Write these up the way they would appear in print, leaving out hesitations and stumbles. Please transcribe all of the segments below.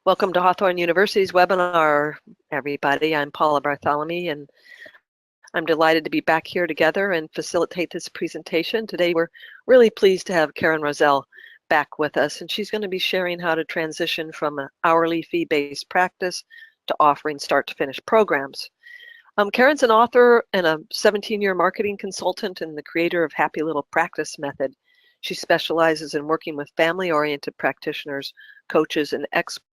Welcome to Hawthorn University's webinar, everybody. I'm Paula Bartholomew, and I'm delighted to be back here together and facilitate this presentation. Today, we're really pleased to have Karin Rozell back with us, and she's going to be sharing how to transition from an hourly fee-based practice to offering start-to-finish programs. Karin's an author and a 17-year marketing consultant and the creator of Happy Little Practice Method. She specializes in working with family-oriented practitioners, coaches, and experts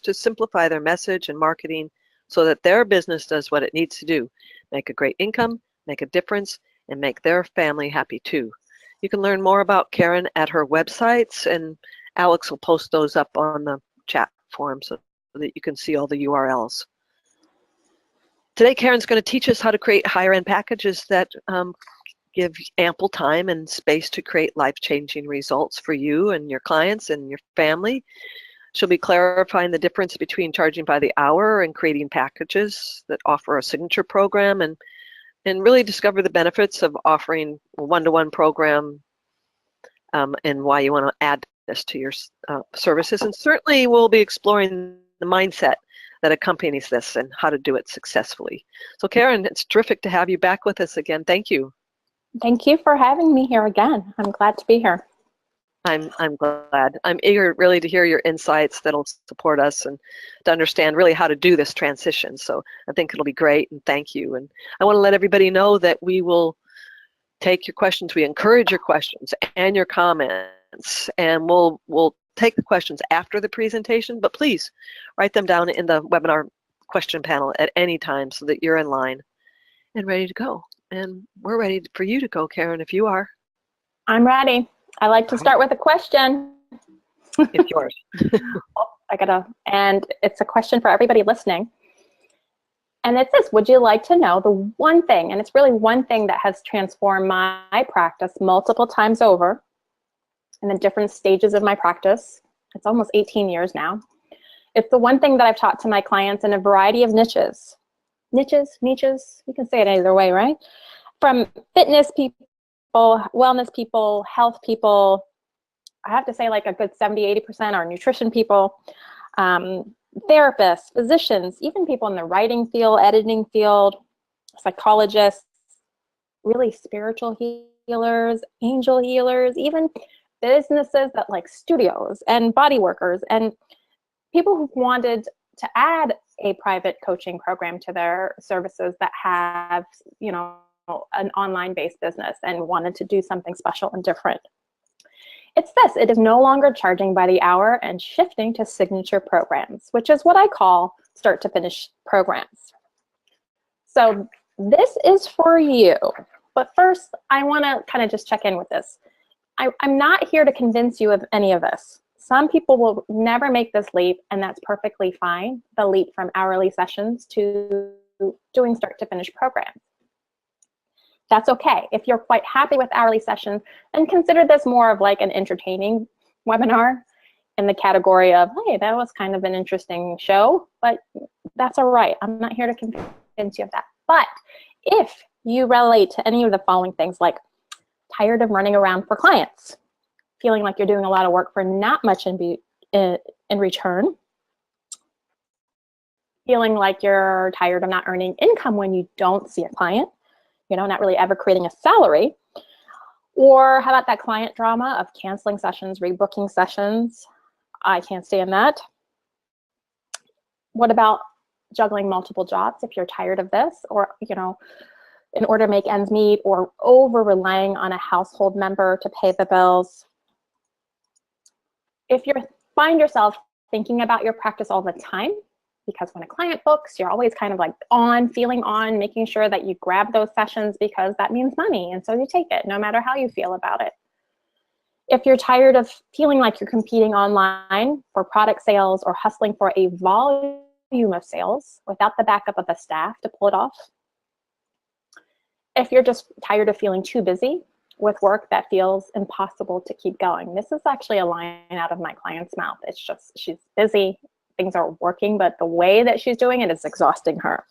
to simplify their message and marketing so that their business does what it needs to do, make a great income, make a difference, and make their family happy too. You can learn more about Karin at her websites, and Alex will post those up on the chat forum so that you can see all the URLs. Today, Karin's going to teach us how to create higher-end packages that give ample time and space to create life-changing results for you and your clients and your family. She'll be clarifying the difference between charging by the hour and creating packages that offer a signature program, and really discover the benefits of offering a one-to-one program and why you want to add this to your services. And certainly we'll be exploring the mindset that accompanies this and how to do it successfully. So Karin, it's terrific to have you back with us again. Thank you. Thank you for having me here again. I'm glad to be here. I'm glad. I'm eager really to hear your insights that'll support us and to understand really how to do this transition. So I think it'll be great, and thank you. And I want to let everybody know that we will take your questions. We encourage your questions and your comments, and we'll take the questions after the presentation, but please write them down in the webinar question panel at any time so that you're in line and ready to go. And we're ready for you to go, Karin, if you are. I'm ready. I like to start with a question. It's yours. And it's a question for everybody listening. And it's this: would you like to know the one thing, and it's really one thing that has transformed my practice multiple times over in the different stages of my practice? It's almost 18 years now. It's the one thing that I've taught to my clients in a variety of niches. Niches, you can say it either way, right? From fitness people, wellness people, health people, I have to say like a good 70–80% are nutrition people, therapists, physicians, even people in the writing field, editing field, psychologists, really spiritual healers, angel healers, even businesses that like studios and body workers, and people who wanted to add a private coaching program to their services that have, an online-based business and wanted to do something special and different. It's this: it is no longer charging by the hour and shifting to signature programs, which is what I call start-to-finish programs. So this is for you. But first, I want to kind of just check in with this. I'm not here to convince you of any of this. Some people will never make this leap, and that's perfectly fine, the leap from hourly sessions to doing start-to-finish programs. That's okay. If you're quite happy with hourly sessions, and consider this more of like an entertaining webinar in the category of, hey, that was kind of an interesting show, but that's all right. I'm not here to convince you of that. But if you relate to any of the following things, like tired of running around for clients, feeling like you're doing a lot of work for not much in return, feeling like you're tired of not earning income when you don't see a client, not really ever creating a salary, or how about that client drama of canceling sessions, rebooking sessions? I can't stand that. What about juggling multiple jobs if you're tired of this, or, in order to make ends meet, or over relying on a household member to pay the bills? If you find yourself thinking about your practice all the time, because when a client books, you're always kind of like feeling on, making sure that you grab those sessions because that means money, and so you take it no matter how you feel about it. If you're tired of feeling like you're competing online for product sales or hustling for a volume of sales without the backup of a staff to pull it off. If you're just tired of feeling too busy with work that feels impossible to keep going. This is actually a line out of my client's mouth. It's just, she's busy, things are working, but the way that she's doing it is exhausting her.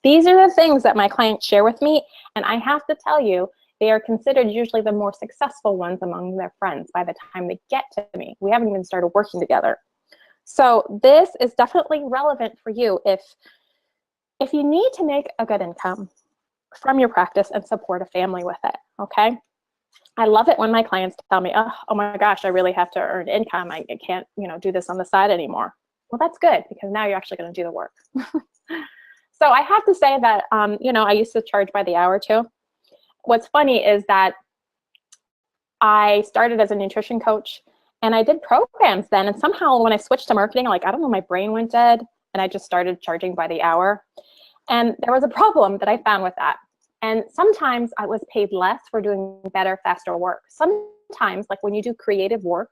These are the things that my clients share with me, and I have to tell you, they are considered usually the more successful ones among their friends by the time they get to me. We haven't even started working together. So this is definitely relevant for you if you need to make a good income from your practice and support a family with it, okay? I love it when my clients tell me, oh my gosh, I really have to earn income. I can't, do this on the side anymore. Well, that's good, because now you're actually going to do the work. So I have to say that, I used to charge by the hour too. What's funny is that I started as a nutrition coach and I did programs then. And somehow when I switched to marketing, I don't know, my brain went dead and I just started charging by the hour. And there was a problem that I found with that. And sometimes I was paid less for doing better, faster work. Sometimes, like when you do creative work,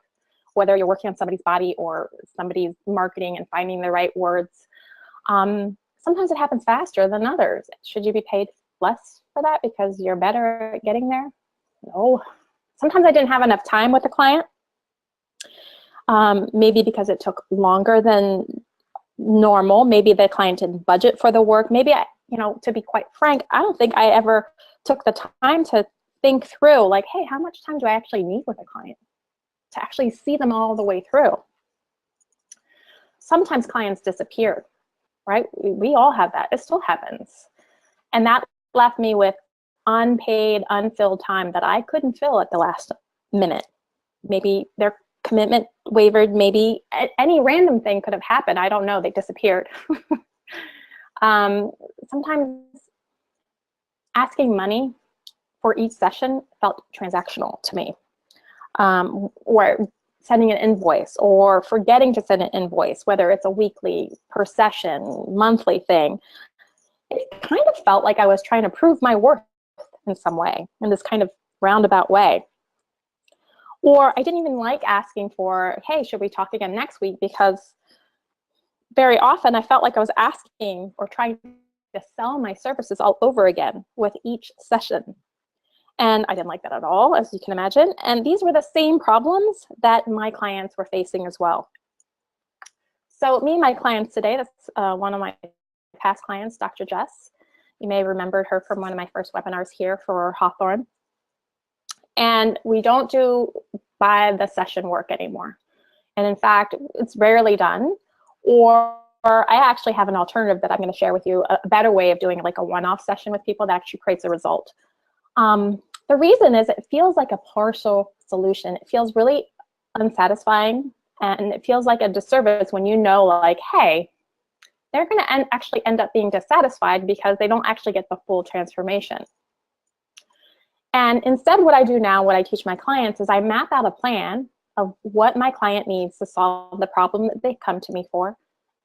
whether you're working on somebody's body or somebody's marketing and finding the right words, sometimes it happens faster than others. Should you be paid less for that because you're better at getting there? No. Sometimes I didn't have enough time with the client, maybe because it took longer than normal. Maybe the client didn't budget for the work. Maybe to be quite frank, I don't think I ever took the time to think through, like, hey, how much time do I actually need with a client to actually see them all the way through? Sometimes clients disappeared, right? We all have that. It still happens. And that left me with unpaid, unfilled time that I couldn't fill at the last minute. Maybe their commitment wavered. Maybe any random thing could have happened. I don't know. They disappeared. Sometimes asking money for each session felt transactional to me, or sending an invoice or forgetting to send an invoice, whether it's a weekly, per session, monthly thing. It kind of felt like I was trying to prove my worth in some way, in this kind of roundabout way. Or I didn't even like asking for, hey, should we talk again next week? Because very often I felt like I was asking or trying to sell my services all over again with each session. And I didn't like that at all, as you can imagine. And these were the same problems that my clients were facing as well. So me and my clients today, that's one of my past clients, Dr. Jess. You may have remembered her from one of my first webinars here for Hawthorn. And we don't do by the session work anymore. And in fact, it's rarely done. Or I actually have an alternative that I'm going to share with you, a better way of doing like a one-off session with people that actually creates a result. The reason is it feels like a partial solution. It feels really unsatisfying, and it feels like a disservice when you know, like, hey, they're going to actually end up being dissatisfied because they don't actually get the full transformation. And instead, what I do now, what I teach my clients is I map out a plan of what my client needs to solve the problem that they come to me for,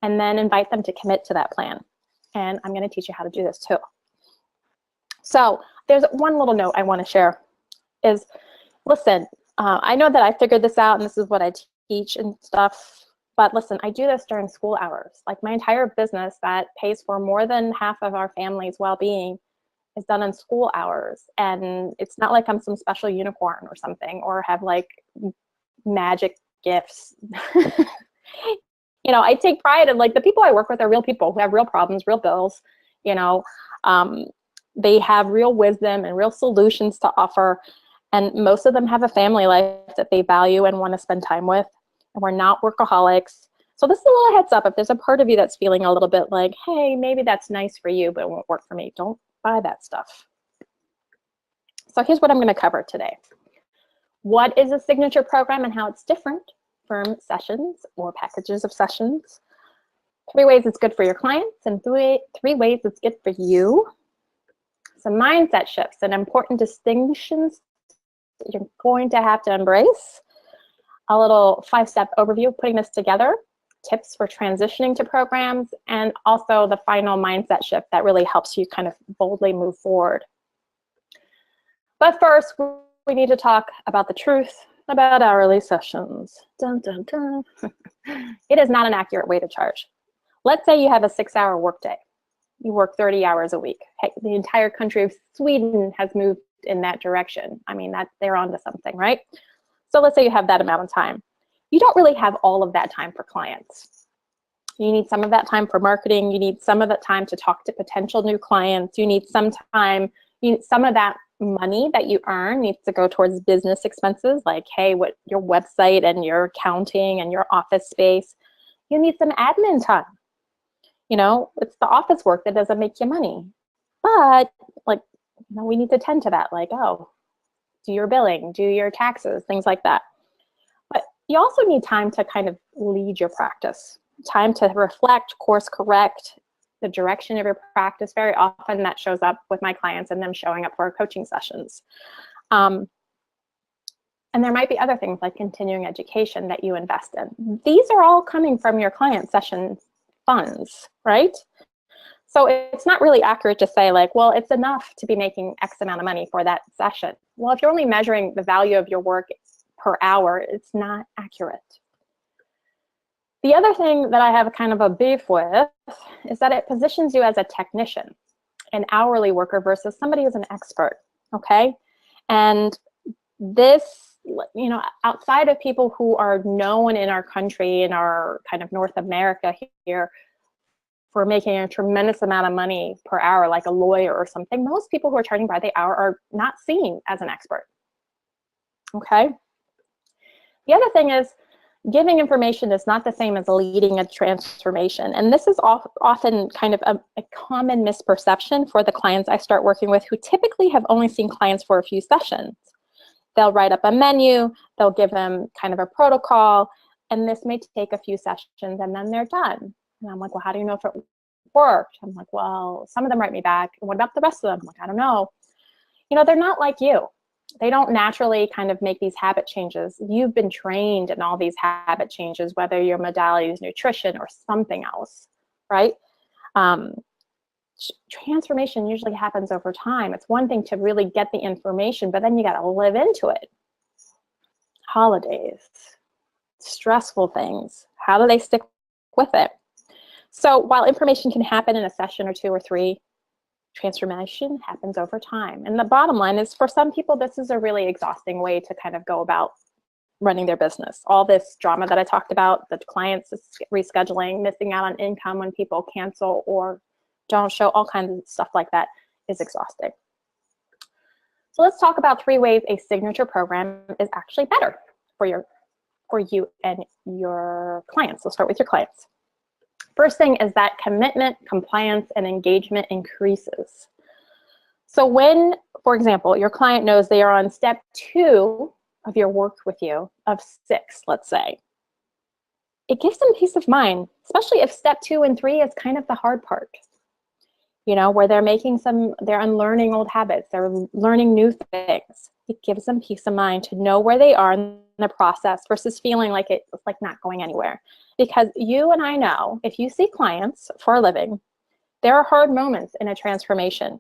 and then invite them to commit to that plan. And I'm going to teach you how to do this too. So there's one little note I want to share is, listen, I know that I figured this out and this is what I teach and stuff, but listen, I do this during school hours. Like my entire business that pays for more than half of our family's well-being is done in school hours. And it's not like I'm some special unicorn or something, or have like magic gifts. I take pride in, like, the people I work with are real people who have real problems, real bills. They have real wisdom and real solutions to offer. And most of them have a family life that they value and want to spend time with. And we're not workaholics. So this is a little heads up. If there's a part of you that's feeling a little bit like, hey, maybe that's nice for you, but it won't work for me, don't buy that stuff. So here's what I'm going to cover today. What is a signature program and how it's different from sessions or packages of sessions? 3 ways it's good for your clients, and three ways it's good for you. Some mindset shifts and important distinctions that you're going to have to embrace. A little 5-step overview of putting this together, tips for transitioning to programs, and also the final mindset shift that really helps you kind of boldly move forward. But first, we need to talk about the truth about hourly sessions. Dun, dun, dun. It is not an accurate way to charge. Let's say you have a 6-hour workday. You work 30 hours a week. Hey, the entire country of Sweden has moved in that direction. I mean, they're onto something, right? So let's say you have that amount of time. You don't really have all of that time for clients. You need some of that time for marketing. You need some of that time to talk to potential new clients. You need some time, some of that money that you earn needs to go towards business expenses, like, hey, what your website and your accounting and your office space. You need some admin time. You know, it's the office work that doesn't make you money. But like, you know, we need to tend to that. Like, oh, do your billing, do your taxes, things like that. But you also need time to kind of lead your practice, time to reflect, course correct the direction of your practice. Very often that shows up with my clients and them showing up for our coaching sessions. And there might be other things like continuing education that you invest in. These are all coming from your client session funds, right? So it's not really accurate to say like, well, it's enough to be making X amount of money for that session. Well, if you're only measuring the value of your work per hour, it's not accurate. The other thing that I have kind of a beef with is that it positions you as a technician, an hourly worker versus somebody who's an expert, okay? And this, you know, outside of people who are known in our country, in our kind of North America here, for making a tremendous amount of money per hour, like a lawyer or something, most people who are charging by the hour are not seen as an expert, okay? The other thing is, giving information is not the same as leading a transformation. And this is often kind of a common misperception for the clients I start working with who typically have only seen clients for a few sessions. They'll write up a menu, they'll give them kind of a protocol, and this may take a few sessions and then they're done. And I'm like, well, how do you know if it worked? I'm like, well, some of them write me back. What about the rest of them? I'm like, I don't know. You know, they're not like you. They don't naturally kind of make these habit changes. You've been trained in all these habit changes, whether your modality is nutrition or something else, right? Transformation usually happens over time. It's one thing to really get the information, but then you got to live into it. Holidays, stressful things, how do they stick with it? So while information can happen in a session or two or three, transformation happens over time. And the bottom line is, for some people, this is a really exhausting way to kind of go about running their business. All this drama that I talked about, the clients rescheduling, missing out on income when people cancel or don't show, all kinds of stuff like that is exhausting. So let's talk about 3 ways a signature program is actually better for you and your clients. Let's start with your clients. First thing is that commitment, compliance, and engagement increases. So when, for example, your client knows they are on step 2 of your work with you, of 6, let's say, it gives them peace of mind, especially if step 2 and 3 is kind of the hard part. You know, where they're unlearning old habits, they're learning new things. It gives them peace of mind to know where they are in the process versus feeling like it's like not going anywhere. Because you and I know, if you see clients for a living, there are hard moments in a transformation.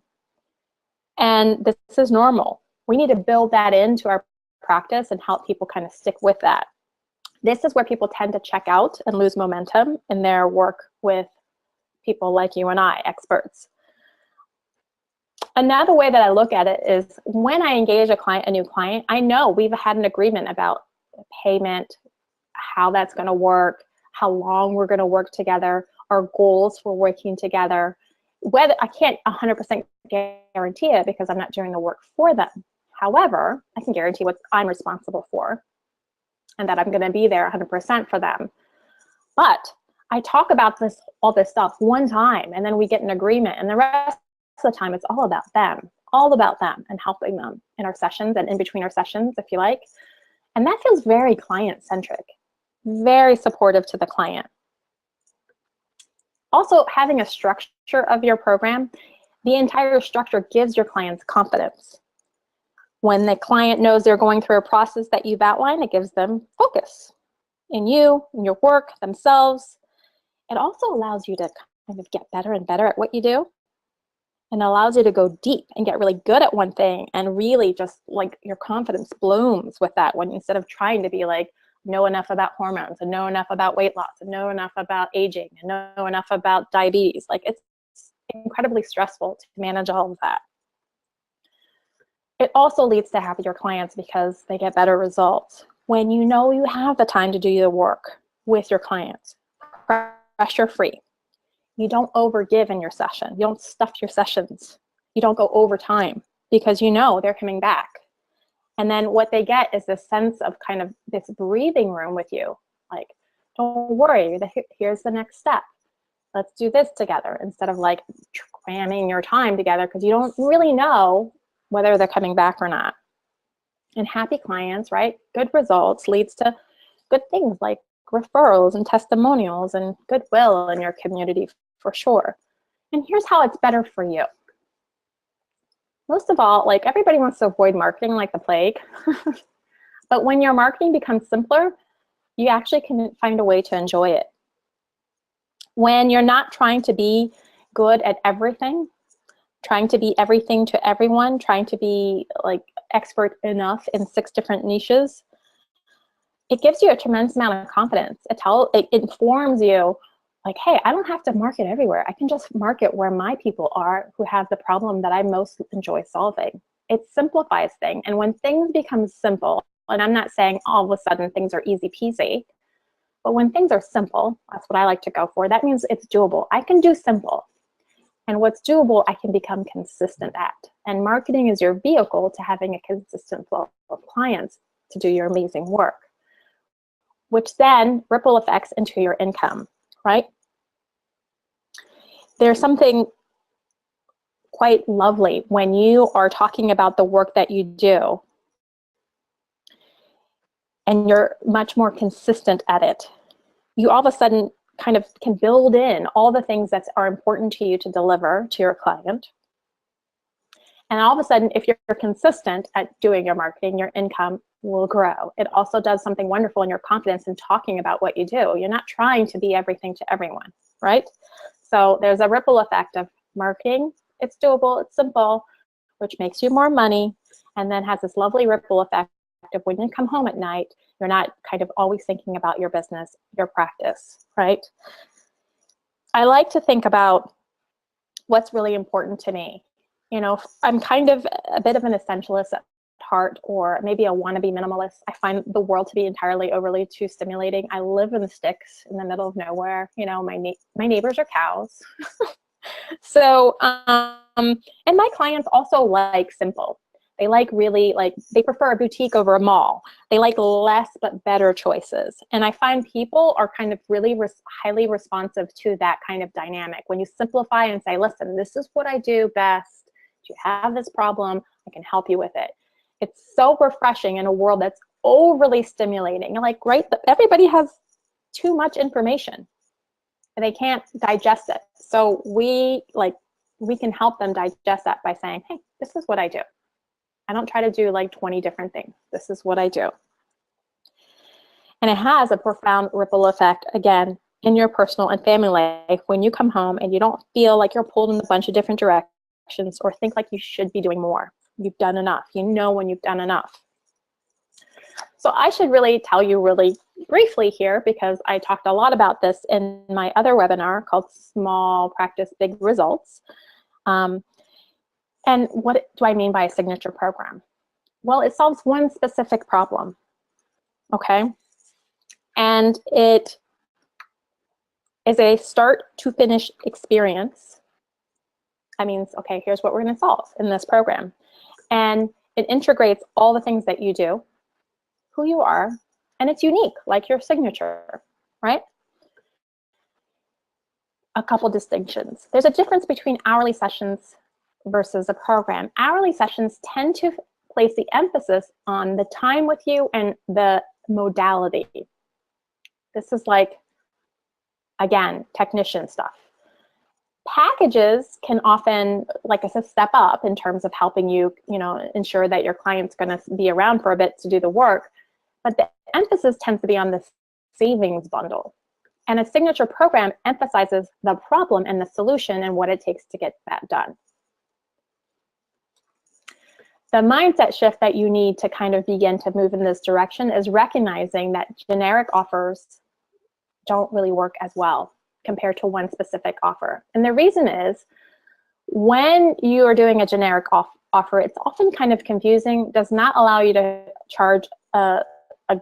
And this is normal. We need to build that into our practice and help people kind of stick with that. This is where people tend to check out and lose momentum in their work with people like you and I, experts. Another way that I look at it is when I engage a new client, I know we've had an agreement about payment, how that's going to work, how long we're going to work together, our goals for working together. Whether I can't 100% guarantee it because I'm not doing the work for them. However, I can guarantee what I'm responsible for and that I'm going to be there 100% for them. But I talk about all this stuff one time and then we get an agreement, and the rest of the time it's all about them and helping them in our sessions and in between our sessions, if you like. And that feels very client-centric, very supportive to the client. Also, having a structure of your program, the entire structure gives your clients confidence. When the client knows they're going through a process that you've outlined, it gives them focus in you, in your work, themselves. It also allows you to kind of get better and better at what you do, and allows you to go deep and get really good at one thing, and really just like your confidence blooms with that, when instead of trying to be like, know enough about hormones and know enough about weight loss and know enough about aging and know enough about diabetes. Like, it's incredibly stressful to manage all of that. It also leads to happier clients because they get better results. When you know you have the time to do the work with your clients, pressure-free. You don't overgive in your session. You don't stuff your sessions. You don't go overtime because you know they're coming back. And then what they get is this sense of kind of this breathing room with you. Like, don't worry, here's the next step. Let's do this together, instead of like cramming your time together because you don't really know whether they're coming back or not. And happy clients, right? Good results leads to good things like referrals and testimonials and goodwill in your community for sure. And here's how it's better for you. Most of all, like, everybody wants to avoid marketing like the plague. But when your marketing becomes simpler, you actually can find a way to enjoy it. When you're not trying to be good at everything, trying to be everything to everyone, trying to be like expert enough in 6 different niches, it gives you a tremendous amount of confidence. It informs you like, hey, I don't have to market everywhere. I can just market where my people are who have the problem that I most enjoy solving. It simplifies things. And when things become simple, and I'm not saying all of a sudden things are easy peasy, but when things are simple, that's what I like to go for. That means it's doable. I can do simple. And what's doable, I can become consistent at. And marketing is your vehicle to having a consistent flow of clients to do your amazing work, which then ripple effects into your income, right? There's something quite lovely when you are talking about the work that you do and you're much more consistent at it. You all of a sudden kind of can build in all the things that are important to you to deliver to your client. And all of a sudden, if you're consistent at doing your marketing, your income will grow. It also does something wonderful in your confidence in talking about what you do. You're not trying to be everything to everyone, right? So there's a ripple effect of marketing. It's doable, it's simple, which makes you more money, and then has this lovely ripple effect of when you come home at night, you're not kind of always thinking about your business, your practice, right? I like to think about what's really important to me. You know, I'm kind of a bit of an essentialist at heart, or maybe a wannabe minimalist. I find the world to be entirely overly too stimulating. I live in the sticks in the middle of nowhere. You know, my neighbors are cows. So, and my clients also like simple. They like really, like, they prefer a boutique over a mall. They like less but better choices. And I find people are kind of really highly responsive to that kind of dynamic. When you simplify and say, listen, this is what I do best. If you have this problem, I can help you with it. It's so refreshing in a world that's overly stimulating. And like, great, everybody has too much information and they can't digest it. So we can help them digest that by saying, hey, this is what I do. I don't try to do like 20 different things. This is what I do. And it has a profound ripple effect, again, in your personal and family life when you come home and you don't feel like you're pulled in a bunch of different directions or think like you should be doing more. You've done enough. You know when you've done enough. So I should really tell you really briefly here, because I talked a lot about this in my other webinar called Small Practice, Big Results. And what do I mean by a signature program? Well, it solves one specific problem, okay? And it is a start to finish experience. That means, okay, here's what we're gonna solve in this program. And it integrates all the things that you do, who you are, and it's unique, like your signature, right? A couple distinctions. There's a difference between hourly sessions versus a program. Hourly sessions tend to place the emphasis on the time with you and the modality. This is like, again, technician stuff. Packages can often, like I said, step up in terms of helping you, ensure that your client's going to be around for a bit to do the work. But the emphasis tends to be on the savings bundle. And a signature program emphasizes the problem and the solution and what it takes to get that done. The mindset shift that you need to kind of begin to move in this direction is recognizing that generic offers don't really work as well compared to one specific offer. And the reason is, when you are doing a generic offer, it's often kind of confusing, does not allow you to charge a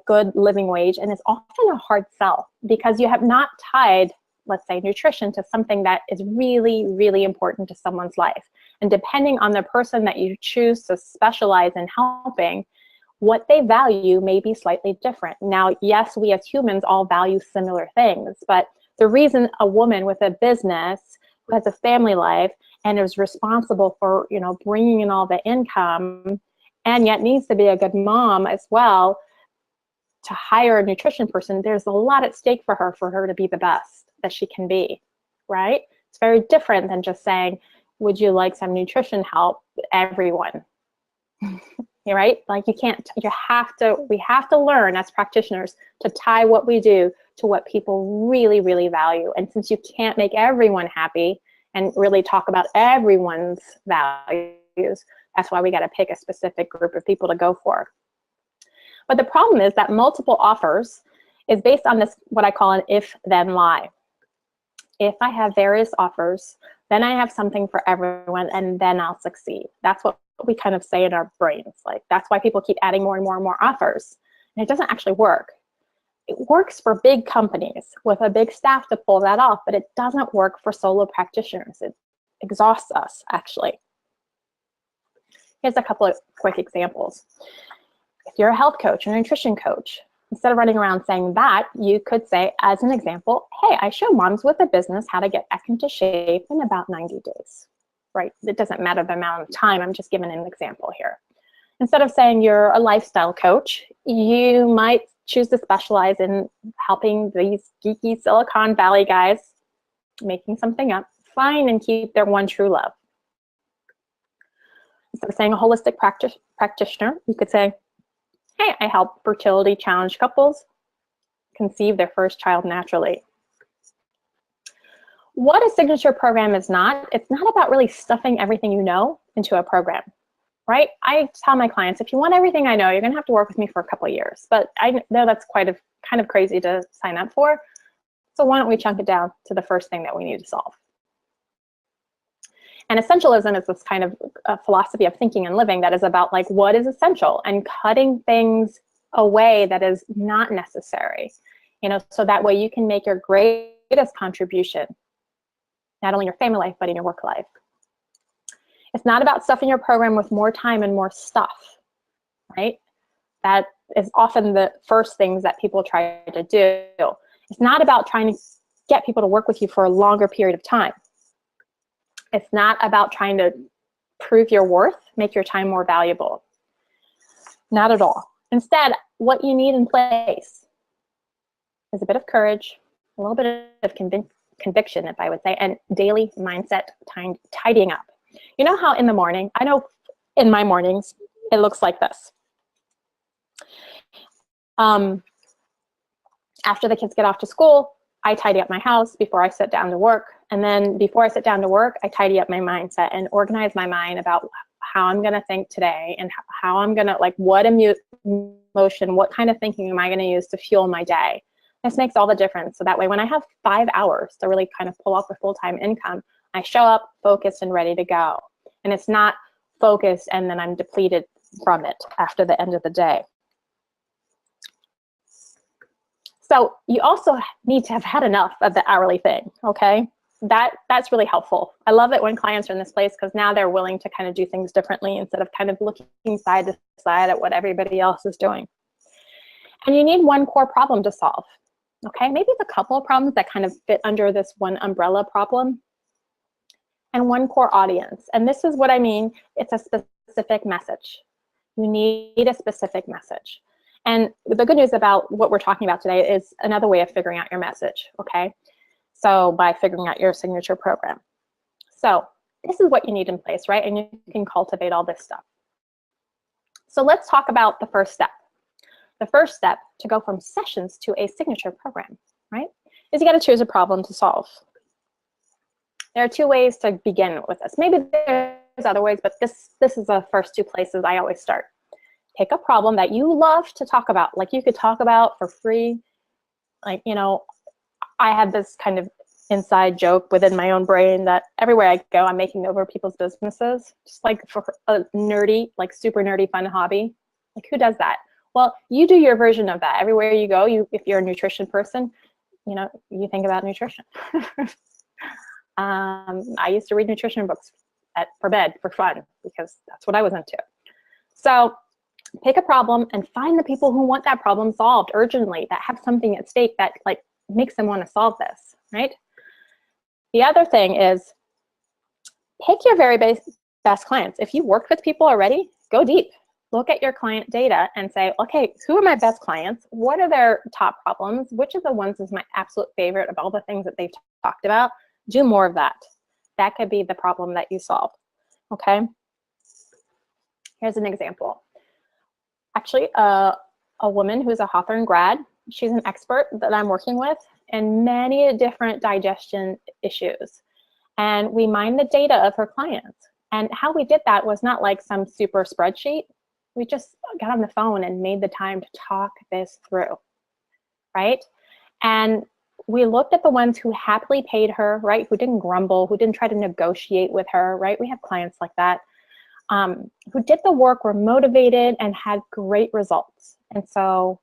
good living wage, and it's often a hard sell because you have not tied, let's say, nutrition to something that is really, really important to someone's life. And depending on the person that you choose to specialize in helping, what they value may be slightly different. Now, yes, we as humans all value similar things, but the reason a woman with a business who has a family life and is responsible for, bringing in all the income and yet needs to be a good mom as well, to hire a nutrition person, there's a lot at stake for her to be the best that she can be, right? It's very different than just saying, would you like some nutrition help? Everyone. You're right. Like we have to learn as practitioners to tie what we do to what people really, really value. And since you can't make everyone happy and really talk about everyone's values, that's why we got to pick a specific group of people to go for. But the problem is that multiple offers is based on this, what I call an if-then lie. If I have various offers, then I have something for everyone, and then I'll succeed. That's what we kind of say in our brains. Like, that's why people keep adding more and more and more offers. And it doesn't actually work. It works for big companies with a big staff to pull that off, but it doesn't work for solo practitioners. It exhausts us, actually. Here's a couple of quick examples. If you're a health coach or nutrition coach, instead of running around saying that, you could say, as an example, hey, I show moms with a business how to get back into shape in about 90 days, right? It doesn't matter the amount of time. I'm just giving an example here. Instead of saying you're a lifestyle coach, you might choose to specialize in helping these geeky Silicon Valley guys, making something up, find and keep their one true love. Instead of saying a holistic practitioner, you could say, hey, I help fertility challenged couples conceive their first child naturally. What a signature program is not, it's not about really stuffing everything you know into a program, right? I tell my clients, if you want everything I know, you're gonna have to work with me for a couple of years, but I know that's kind of crazy to sign up for. So why don't we chunk it down to the first thing that we need to solve? And essentialism is this kind of a philosophy of thinking and living that is about like what is essential and cutting things away that is not necessary, so that way you can make your greatest contribution, not only in your family life, but in your work life. It's not about stuffing your program with more time and more stuff, right? That is often the first things that people try to do. It's not about trying to get people to work with you for a longer period of time. It's not about trying to prove your worth, make your time more valuable. Not at all. Instead, what you need in place is a bit of courage, a little bit of conviction, if I would say, and daily mindset tidying up. You know how in the morning, I know in my mornings, it looks like this. After the kids get off to school, I tidy up my house before I sit down to work. And then before I sit down to work, I tidy up my mindset and organize my mind about how I'm going to think today and how I'm going to, like, what emotion, what kind of thinking am I going to use to fuel my day? This makes all the difference. So that way, when I have 5 hours to really kind of pull off a full-time income, I show up focused and ready to go. And it's not focused and then I'm depleted from it after the end of the day. So you also need to have had enough of the hourly thing, okay? That's really helpful. I love it when clients are in this place because now they're willing to kind of do things differently instead of kind of looking side to side at what everybody else is doing. And you need one core problem to solve, okay? Maybe it's a couple of problems that kind of fit under this one umbrella problem and one core audience. And this is what I mean. It's a specific message. You need a specific message. And the good news about what we're talking about today is another way of figuring out your message, okay? So by figuring out your signature program. So this is what you need in place, right? And you can cultivate all this stuff. So let's talk about the first step. The first step to go from sessions to a signature program, right, is you got to choose a problem to solve. There are two ways to begin with this. Maybe there's other ways, but this is the first two places I always start. Pick a problem that you love to talk about, like you could talk about for free. Like, I have this kind of inside joke within my own brain that everywhere I go, I'm making over people's businesses, just like for a nerdy, like super nerdy fun hobby. Like, who does that? Well, you do your version of that. Everywhere you go, if you're a nutrition person, you think about nutrition. I used to read nutrition books for bed for fun because that's what I was into. So Pick a problem and find the people who want that problem solved urgently, that have something at stake that like makes them want to solve this, right? The other thing is pick your very best clients. If you worked with people already, go deep. Look at your client data and say, okay, who are my best clients? What are their top problems? Which of the ones is my absolute favorite of all the things that they've talked about? Do more of that. That could be the problem that you solve, okay? Here's an example. Actually, a woman who's a Hawthorn grad, she's an expert that I'm working with in many different digestion issues. And we mined the data of her clients. And how we did that was not like some super spreadsheet. We just got on the phone and made the time to talk this through, right? And we looked at the ones who happily paid her, right? Who didn't grumble, who didn't try to negotiate with her, right? We have clients like that, who did the work, were motivated, and had great results. And so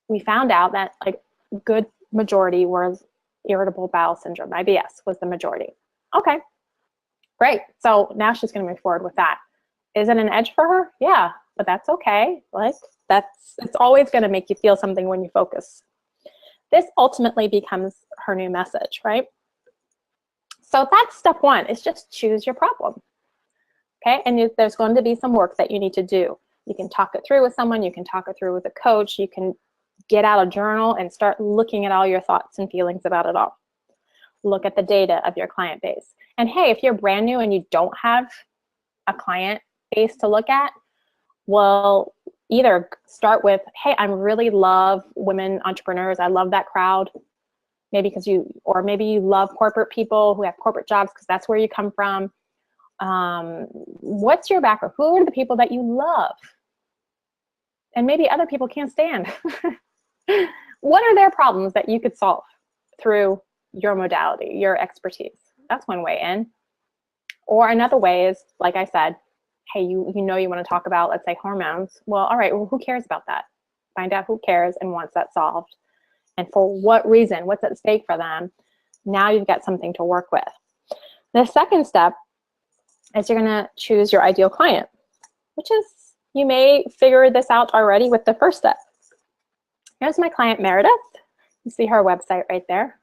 we found out that like good majority was irritable bowel syndrome, IBS was the majority. Okay, great. So now she's going to move forward with that. Is it an edge for her? Yeah, but that's okay. Like it's always going to make you feel something when you focus. This ultimately becomes her new message, right? So that's step one, is just choose your problem. Okay, and there's going to be some work that you need to do. You can talk it through with someone, you can talk it through with a coach, you can get out a journal and start looking at all your thoughts and feelings about it all. Look at the data of your client base. And hey, if you're brand new and you don't have a client base to look at, well, either start with, hey, I really love women entrepreneurs. I love that crowd. Maybe because maybe you love corporate people who have corporate jobs because that's where you come from. What's your background? Who are the people that you love? And maybe other people can't stand. What are their problems that you could solve through your modality, your expertise? That's one way in. Or another way is, like I said, hey, you know you want to talk about, let's say, hormones. Well, all right, well, who cares about that? Find out who cares and wants that solved. And for what reason, what's at stake for them. Now you've got something to work with. The second step is you're going to choose your ideal client, which is, you may figure this out already with the first step. Here's my client, Meredith. You see her website right there.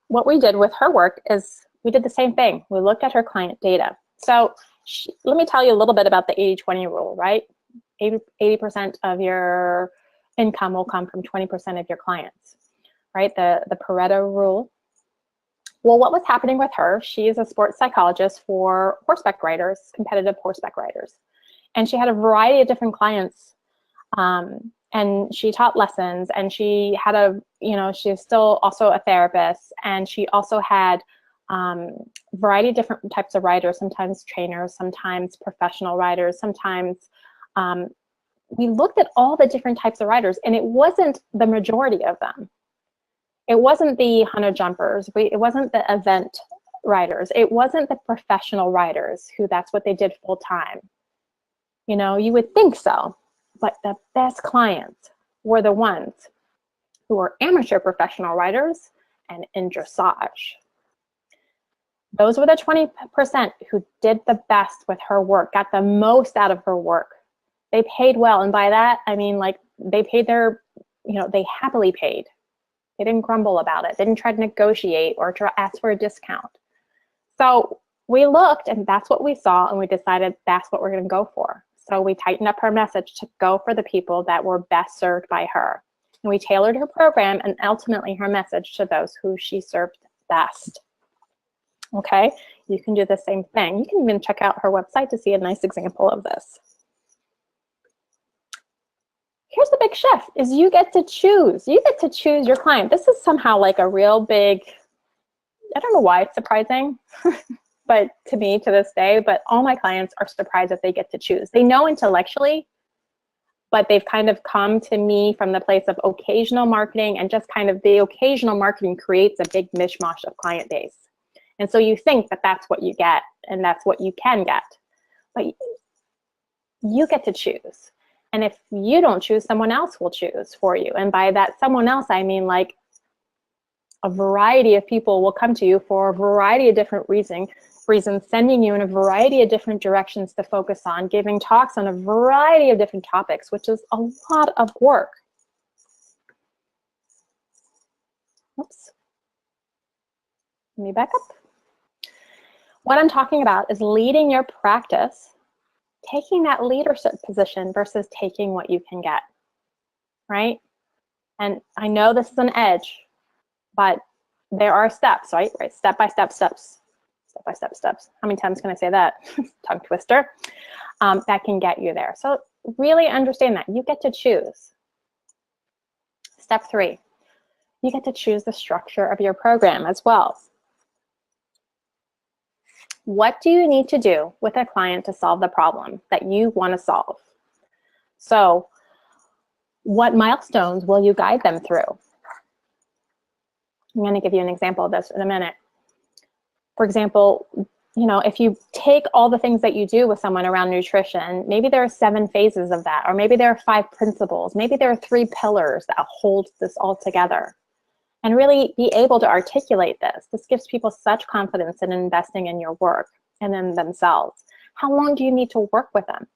What we did with her work is we did the same thing. We looked at her client data. So let me tell you a little bit about the 80-20 rule, right? 80% of your income will come from 20% of your clients, right? The Pareto rule. Well, what was happening with her, she is a sports psychologist for horseback riders, competitive horseback riders. And she had a variety of different clients. And she taught lessons, and she had she's still also a therapist, and she also had a variety of different types of riders, sometimes trainers, sometimes professional riders, sometimes we looked at all the different types of riders, and it wasn't the majority of them. It wasn't the 100 jumpers, it wasn't the event riders, it wasn't the professional riders who that's what they did full time. You would think so, but the best clients were the ones who were amateur professional riders and in dressage. Those were the 20% who did the best with her work, got the most out of her work. They paid well, and by that, I mean like they paid they happily paid. They didn't grumble about it. They didn't try to negotiate or try to ask for a discount. So we looked, and that's what we saw, and we decided that's what we're going to go for. So we tightened up her message to go for the people that were best served by her. And we tailored her program and ultimately her message to those who she served best. Okay, you can do the same thing. You can even check out her website to see a nice example of this. Here's the big shift, is you get to choose. You get to choose your client. This is somehow like a real big, I don't know why it's surprising, but to me, to this day, but all my clients are surprised that they get to choose. They know intellectually, but they've kind of come to me from the place of occasional marketing, and just kind of the occasional marketing creates a big mishmash of client base. And so you think that that's what you get and that's what you can get, but you get to choose. And if you don't choose, someone else will choose for you. And by that someone else, I mean like a variety of people will come to you for a variety of different reasons, reasons, sending you in a variety of different directions to focus on, giving talks on a variety of different topics, which is a lot of work. Oops. Let me back up. What I'm talking about is leading your practice, taking that leadership position versus taking what you can get, right? And I know this is an edge, but there are steps, right? Step-by-step steps. Step-by-step steps. How many times can I say that? Tongue twister. That can get you there. So really understand that. You get to choose. Step 3, you get to choose the structure of your program as well. What do you need to do with a client to solve the problem that you want to solve? So what milestones will you guide them through? I'm going to give you an example of this in a minute. For example, if you take all the things that you do with someone around nutrition, maybe there are 7 phases of that, or maybe there are 5 principles, maybe there are 3 pillars that hold this all together. And really be able to articulate this. This gives people such confidence in investing in your work and in themselves. How long do you need to work with them?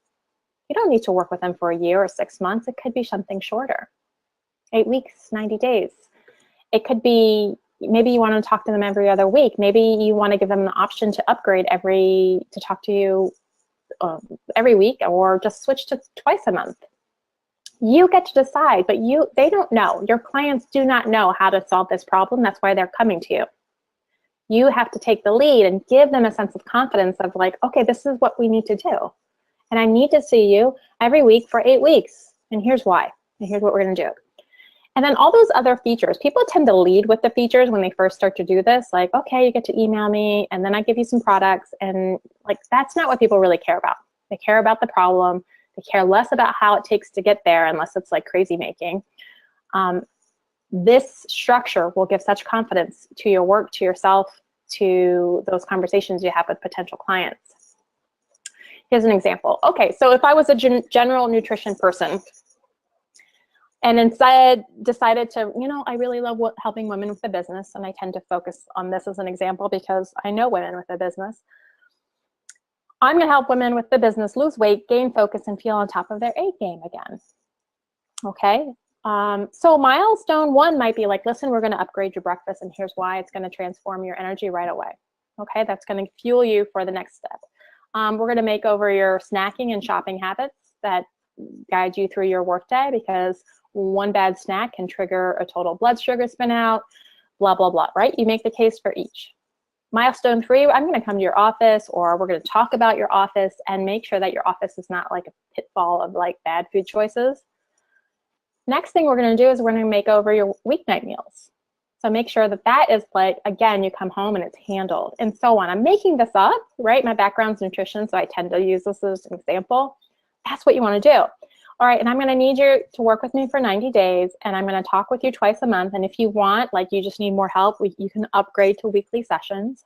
You don't need to work with them for a year or 6 months. It could be something shorter, 8 weeks, 90 days. It could be, maybe you want to talk to them every other week. Maybe you want to give them an option to upgrade to talk to you every week, or just switch to twice a month. You get to decide, but they don't know. Your clients do not know how to solve this problem. That's why they're coming to you. You have to take the lead and give them a sense of confidence of like, okay, this is what we need to do. And I need to see you every week for 8 weeks. And here's why. And here's what we're going to do. And then all those other features, people tend to lead with the features when they first start to do this. Like, okay, you get to email me, and then I give you some products. And like, that's not what people really care about. They care about the problem. They care less about how it takes to get there, unless it's like crazy making. This structure will give such confidence to your work, to yourself, to those conversations you have with potential clients. Here's an example. Okay, so if I was a general nutrition person and instead decided to, I really love helping women with a business, and I tend to focus on this as an example because I know women with a business. I'm going to help women with the business lose weight, gain focus, and feel on top of their A game again. Okay, so milestone 1 might be like, listen, we're going to upgrade your breakfast, and here's why. It's going to transform your energy right away. Okay, that's going to fuel you for the next step. We're going to make over your snacking and shopping habits that guide you through your workday, because one bad snack can trigger a total blood sugar spin out, blah, blah, blah, right? You make the case for each. Milestone 3, I'm going to come to your office, or we're going to talk about your office and make sure that your office is not like a pitfall of like bad food choices. Next thing we're going to do is we're going to make over your weeknight meals. So make sure that that is like, again, you come home and it's handled, and so on. I'm making this up, right? My background's nutrition, so I tend to use this as an example. That's what you want to do. All right, and I'm going to need you to work with me for 90 days, and I'm going to talk with you twice a month. And if you want, like you just need more help, you can upgrade to weekly sessions.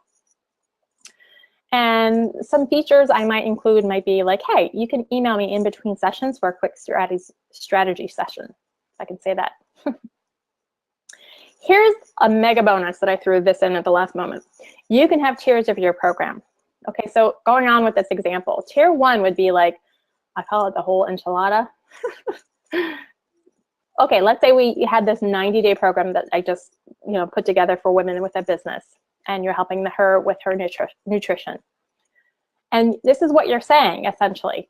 And some features I might include might be like, hey, you can email me in between sessions for a quick strategy session. If I can say that. Here's a mega bonus that I threw this in at the last moment. You can have tiers of your program. Okay, so going on with this example, tier 1 would be like, I call it the whole enchilada. Okay, let's say we had this 90-day program that I just put together for women with a business, and you're helping her with her nutrition. And this is what you're saying, essentially.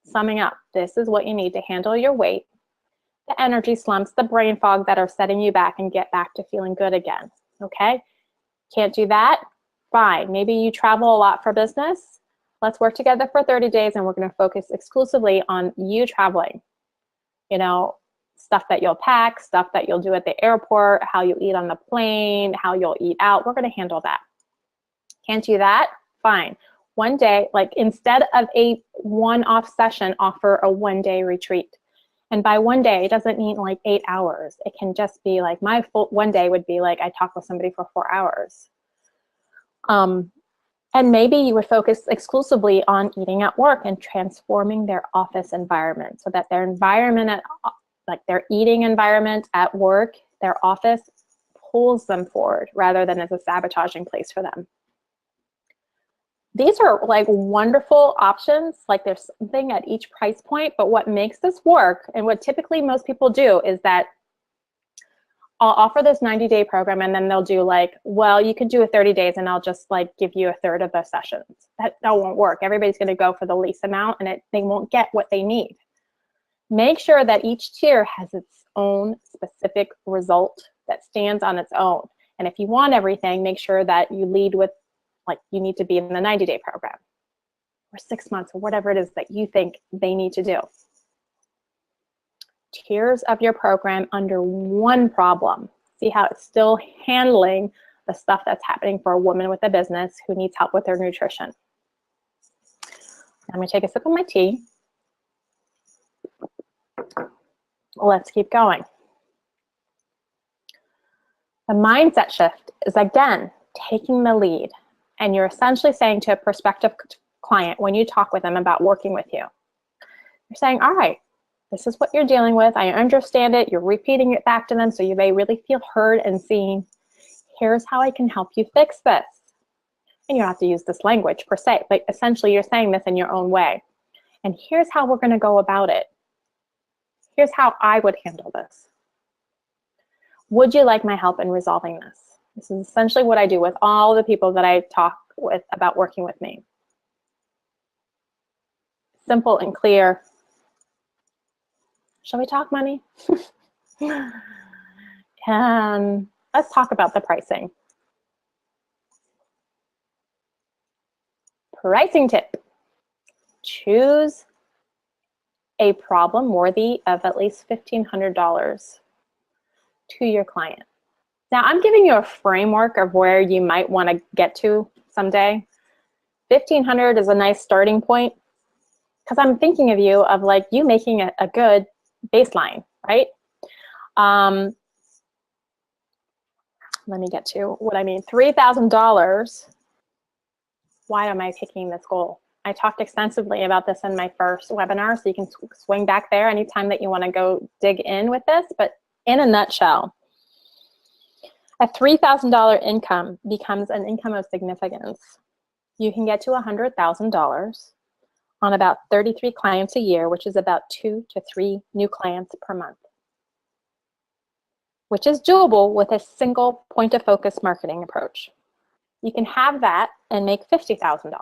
Summing up, this is what you need to handle your weight, the energy slumps, the brain fog that are setting you back, and get back to feeling good again. Okay? Can't do that? Fine. Maybe you travel a lot for business. Let's work together for 30 days, and we're going to focus exclusively on you traveling. Stuff that you'll pack, stuff that you'll do at the airport, how you eat on the plane, how you'll eat out. We're going to handle that. Can't do that? Fine. One day, like instead of a one-off session, offer a one-day retreat. And by one day, it doesn't mean like 8 hours. It can just be like my full one day would be like I talk with somebody for 4 hours. And maybe you would focus exclusively on eating at work and transforming their office environment so that their environment, like their eating environment at work, their office, pulls them forward rather than as a sabotaging place for them. These are like wonderful options. Like there's something at each price point, but what makes this work and what typically most people do is that I'll offer this 90-day program and then they'll do like, well, you can do a 30 days and I'll just like give you a third of the sessions. That won't work. Everybody's going to go for the least amount and they won't get what they need. Make sure that each tier has its own specific result that stands on its own. And if you want everything, make sure that you lead with, like, you need to be in the 90-day program or 6 months or whatever it is that you think they need to do. Tiers of your program under one problem. See how it's still handling the stuff that's happening for a woman with a business who needs help with their nutrition. I'm going to take a sip of my tea. Let's keep going. The mindset shift is, again, taking the lead. And you're essentially saying to a prospective client when you talk with them about working with you, you're saying, all right, this is what you're dealing with. I understand it. You're repeating it back to them so they really feel heard and seen. Here's how I can help you fix this. And you don't have to use this language per se, but essentially you're saying this in your own way. And here's how we're going to go about it. Here's how I would handle this. Would you like my help in resolving this? This is essentially what I do with all the people that I talk with about working with me. Simple and clear. Shall we talk money? And let's talk about the pricing. Pricing tip. Choose a problem worthy of at least $1,500 to your client. Now, I'm giving you a framework of where you might want to get to someday. $1,500 is a nice starting point because I'm thinking of you of like you making a good baseline, right? Let me get to what I mean. $3,000. Why am I picking this goal? I talked extensively about this in my first webinar, so you can swing back there anytime that you want to go dig in with this. But in a nutshell, a $3,000 income becomes an income of significance. You can get to $100,000 on about 33 clients a year, which is about 2 to 3 new clients per month, which is doable with a single point of focus marketing approach. You can have that and make $50,000. A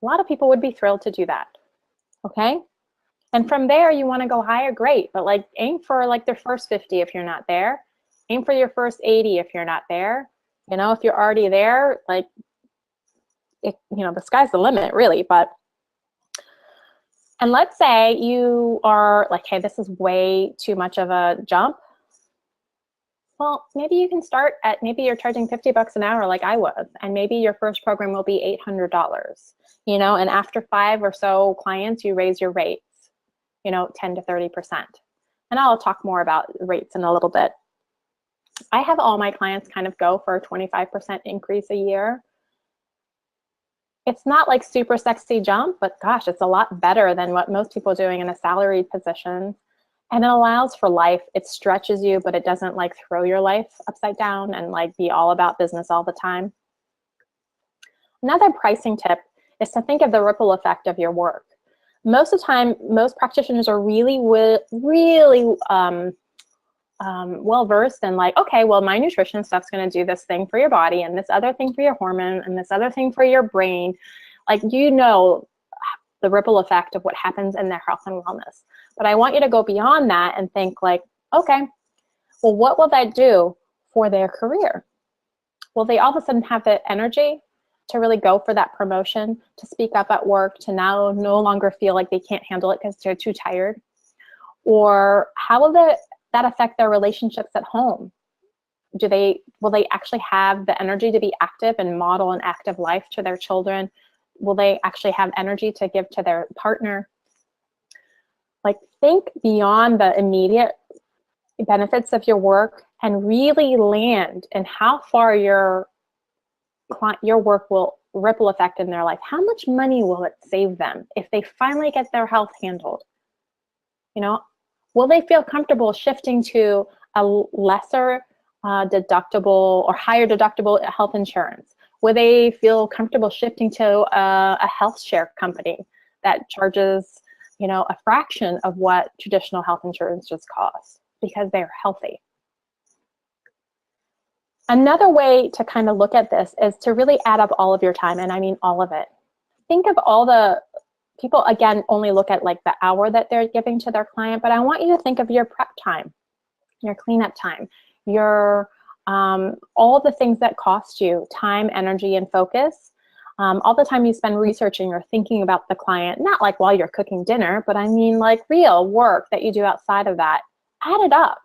lot of people would be thrilled to do that, okay? And from there, you want to go higher, great, but like aim for like their first 50 if you're not there. Aim for your first 80 if you're not there. You know, if you're already there, like, the sky's the limit, really. And let's say you are like, hey, this is way too much of a jump. Well, maybe you can start at, maybe you're charging $50 an hour like I was, and maybe your first program will be $800, and after 5 or so clients, you raise your rates, 10 to 30%. And I'll talk more about rates in a little bit. I have all my clients kind of go for a 25% increase a year. It's not like super sexy jump, but gosh, it's a lot better than what most people are doing in a salaried position. And it allows for life. It stretches you, but it doesn't like throw your life upside down and like be all about business all the time. Another pricing tip is to think of the ripple effect of your work. Most of the time, most practitioners are really well-versed in like, okay, well, my nutrition stuff's going to do this thing for your body and this other thing for your hormone and this other thing for your brain. Like, the ripple effect of what happens in their health and wellness. But I want you to go beyond that and think like, okay, well, what will that do for their career? Will they all of a sudden have the energy to really go for that promotion, to speak up at work, to now no longer feel like they can't handle it because they're too tired? Or how will that affect their relationships at home? Will they actually have the energy to be active and model an active life to their children? Will they actually have energy to give to their partner? Like, think beyond the immediate benefits of your work and really land in how far your work will ripple effect in their life. How much money will it save them if they finally get their health handled? Will they feel comfortable shifting to a lesser deductible or higher deductible health insurance? Would they feel comfortable shifting to a health share company that charges, you know, a fraction of what traditional health insurance just costs because they're healthy? Another way to kind of look at this is to really add up all of your time, and I mean all of it. Think of all the people, again, only look at like the hour that they're giving to their client, but I want you to think of your prep time, your cleanup time, your all the things that cost you time, energy, and focus. All the time you spend researching or thinking about the client, not like while you're cooking dinner, but I mean like real work that you do outside of that. Add it up.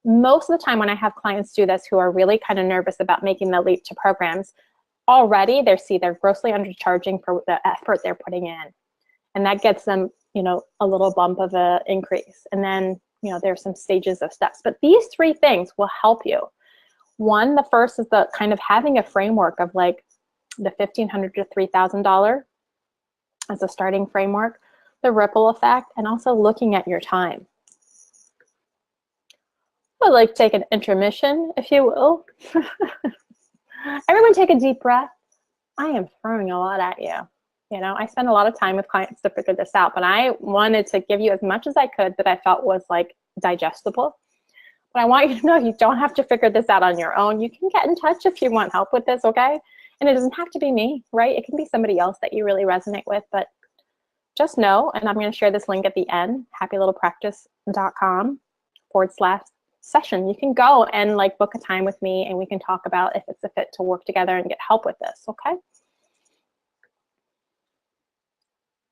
Most of the time when I have clients do this who are really kind of nervous about making the leap to programs, already they're grossly undercharging for the effort they're putting in. And that gets them, you know, a little bump of an increase. And then, you know, there's some stages of steps. But these three things will help you. One, the first is the kind of having a framework of like the $1,500 to $3,000 as a starting framework, the ripple effect, and also looking at your time. I'd like to take an intermission, if you will. Everyone take a deep breath. I am throwing a lot at you. You know, I spend a lot of time with clients to figure this out, but I wanted to give you as much as I could that I felt was like digestible. But I want you to know you don't have to figure this out on your own. You can get in touch if you want help with this, okay? And it doesn't have to be me, right? It can be somebody else that you really resonate with, but just know, and I'm going to share this link at the end, happylittlepractice.com/session. You can go and like book a time with me and we can talk about if it's a fit to work together and get help with this, okay?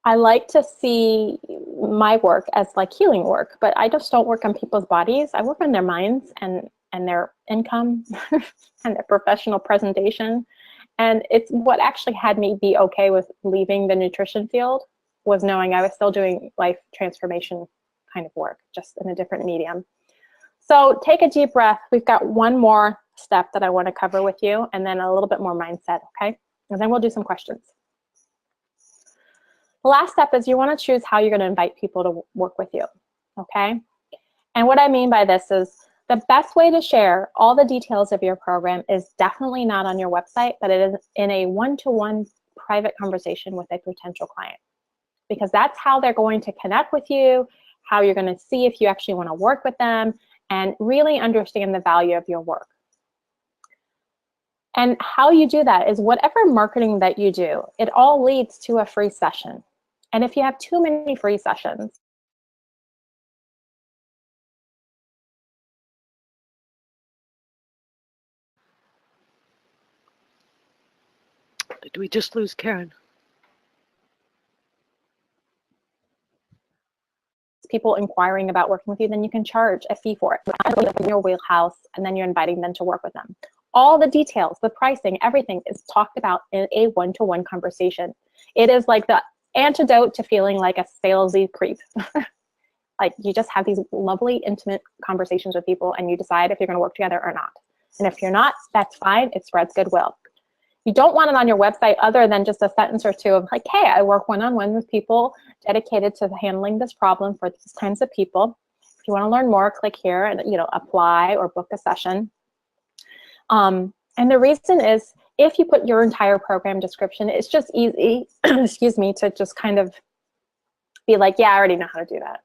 I like to see my work as like healing work, but I just don't work on people's bodies. I work on their minds and their income and their professional presentation. And it's what actually had me be okay with leaving the nutrition field was knowing I was still doing life transformation kind of work, just in a different medium. So take a deep breath. We've got one more step that I want to cover with you and then a little bit more mindset, okay? And then we'll do some questions. The last step is you want to choose how you're going to invite people to work with you, okay? And what I mean by this is the best way to share all the details of your program is definitely not on your website, but it is in a one-to-one private conversation with a potential client, because that's how they're going to connect with you, how you're going to see if you actually want to work with them, and really understand the value of your work. And how you do that is whatever marketing that you do, it all leads to a free session. And if you have too many free sessions, Did we just lose Karin? people inquiring about working with you, then you can charge a fee for it in your wheelhouse, and then you're inviting them to work with them. All the details, the pricing, everything is talked about in a one-to-one conversation. It is like the antidote to feeling like a salesy creep. Like you just have these lovely, intimate conversations with people and you decide if you're going to work together or not. And if you're not, that's fine. It spreads goodwill. You don't want it on your website other than just a sentence or two of like, hey, I work one-on-one with people dedicated to handling this problem for these kinds of people. If you want to learn more, click here and, you know, apply or book a session. And the reason is if you put your entire program description, it's just easy, excuse me, to just kind of be like, yeah, I already know how to do that.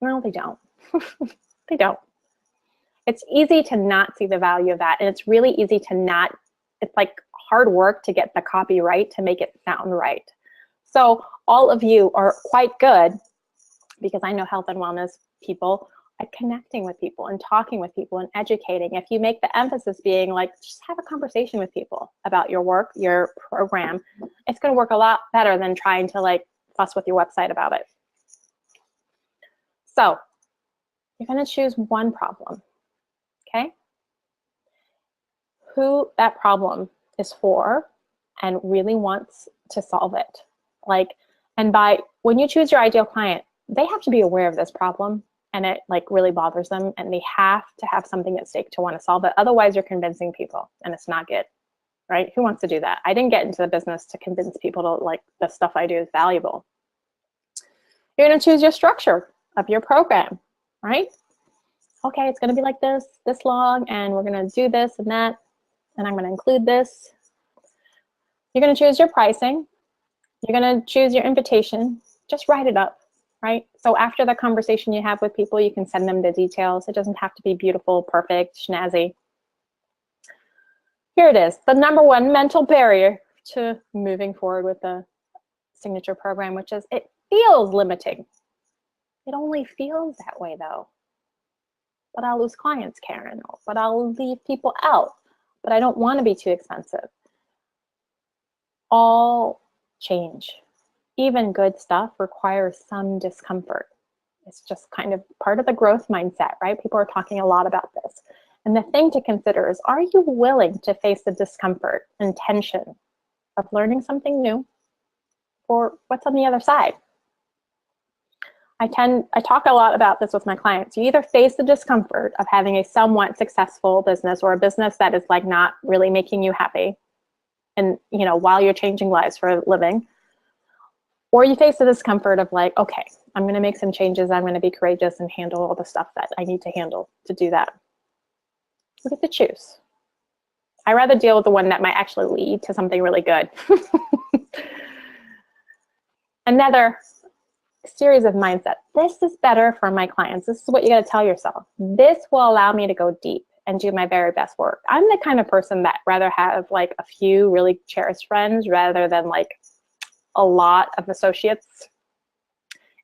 No, they don't. They don't. It's easy to not see the value of that. And it's really easy to not, it's like hard work to get the copy right, to make it sound right. So all of you are quite good, because I know health and wellness people, at connecting with people and talking with people and educating. If you make the emphasis being like, just have a conversation with people about your work, your program, it's going to work a lot better than trying to like fuss with your website about it. So you're going to choose one problem, okay? Who that problem is for and really wants to solve it. Like, and by when you choose your ideal client, they have to be aware of this problem and it like really bothers them, and they have to have something at stake to want to solve it. Otherwise you're convincing people and it's not good, right? Who wants to do that? I didn't get into the business to convince people to like the stuff I do is valuable. You're going to choose your structure of your program, right? Okay, it's going to be like this long, and we're going to do this and that, and I'm going to include this. You're going to choose your pricing. You're going to choose your invitation. Just write it up, right? So after the conversation you have with people, you can send them the details. It doesn't have to be beautiful, perfect, snazzy. Here it is, the number one mental barrier to moving forward with the signature program, which is it feels limiting. It only feels that way though. But I'll lose clients, Karin, but I'll leave people out, but I don't want to be too expensive. All change, even good stuff, requires some discomfort. It's just kind of part of the growth mindset, right? People are talking a lot about this. And the thing to consider is, are you willing to face the discomfort and tension of learning something new or what's on the other side? I talk a lot about this with my clients. You either face the discomfort of having a somewhat successful business or a business that is like not really making you happy and, you know, while you're changing lives for a living, or you face the discomfort of like, okay, I'm going to make some changes. I'm going to be courageous and handle all the stuff that I need to handle to do that. You get to choose. I rather deal with the one that might actually lead to something really good. Another series of mindset. This is better for my clients. This is what you got to tell yourself. This will allow me to go deep and do my very best work. I'm the kind of person that rather have like a few really cherished friends rather than like a lot of associates.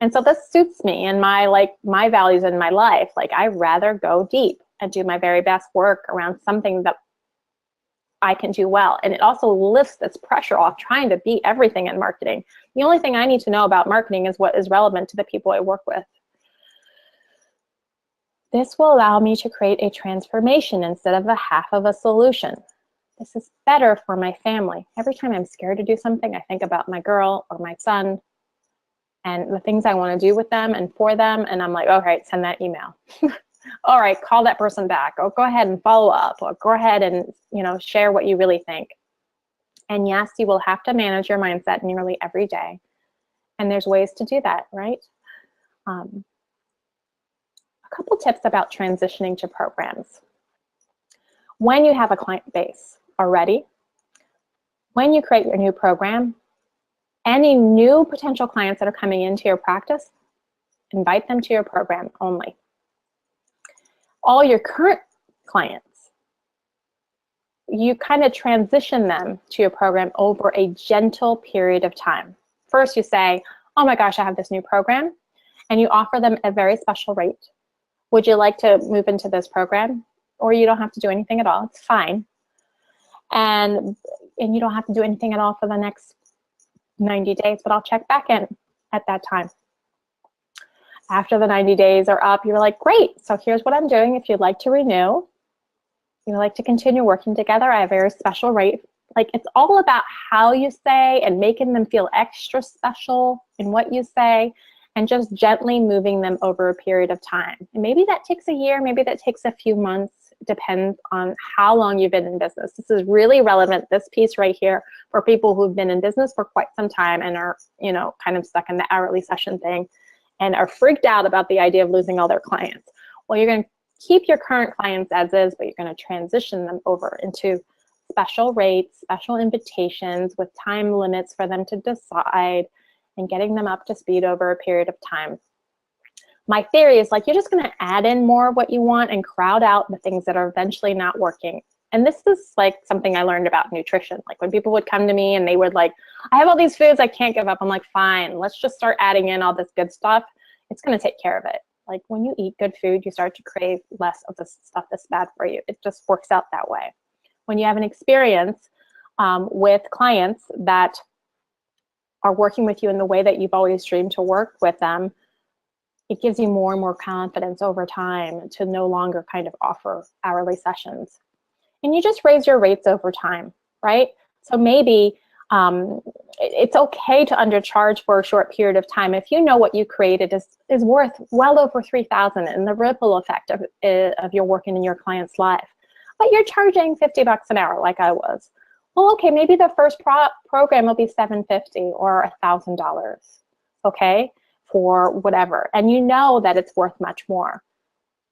And so this suits me and my values in my life. Like I rather go deep and do my very best work around something that I can do well. And it also lifts this pressure off trying to be everything in marketing. The only thing I need to know about marketing is what is relevant to the people I work with. This will allow me to create a transformation instead of a half of a solution. This is better for my family. Every time I'm scared to do something, I think about my girl or my son and the things I want to do with them and for them. And I'm like, all right, send that email. All right, call that person back. Or go ahead and follow up. Or go ahead and, you know, share what you really think. And yes, you will have to manage your mindset nearly every day. And there's ways to do that, right? A couple tips about transitioning to programs. When you have a client base already, when you create your new program, any new potential clients that are coming into your practice, invite them to your program only. All your current clients, you kind of transition them to your program over a gentle period of time. First, you say, oh my gosh, I have this new program, and you offer them a very special rate. Would you like to move into this program? Or you don't have to do anything at all, it's fine. And you don't have to do anything at all for the next 90 days, but I'll check back in at that time. After the 90 days are up, you're like, great, so here's what I'm doing. If you'd like to renew, you'd like to continue working together, I have a very special rate. Like, it's all about how you say and making them feel extra special in what you say and just gently moving them over a period of time. And maybe that takes a year, maybe that takes a few months, depends on how long you've been in business. This is really relevant, this piece right here, for people who've been in business for quite some time and are, you know, kind of stuck in the hourly session thing and are freaked out about the idea of losing all their clients. Well, you're going to keep your current clients as is, but you're going to transition them over into special rates, special invitations with time limits for them to decide and getting them up to speed over a period of time. My theory is like, you're just going to add in more of what you want and crowd out the things that are eventually not working. And this is like something I learned about nutrition. Like when people would come to me and they would like, I have all these foods I can't give up. I'm like, fine, let's just start adding in all this good stuff. It's going to take care of it. Like when you eat good food, you start to crave less of the stuff that's bad for you. It just works out that way. When you have an experience with clients that are working with you in the way that you've always dreamed to work with them, it gives you more and more confidence over time to no longer kind of offer hourly sessions. And you just raise your rates over time, right? So maybe it's okay to undercharge for a short period of time if you know what you created is worth well over $3,000 and the ripple effect of your working in your client's life. But you're charging $50 an hour like I was. Well, okay, maybe the first program will be $750 or $1,000, okay, for whatever. And you know that it's worth much more.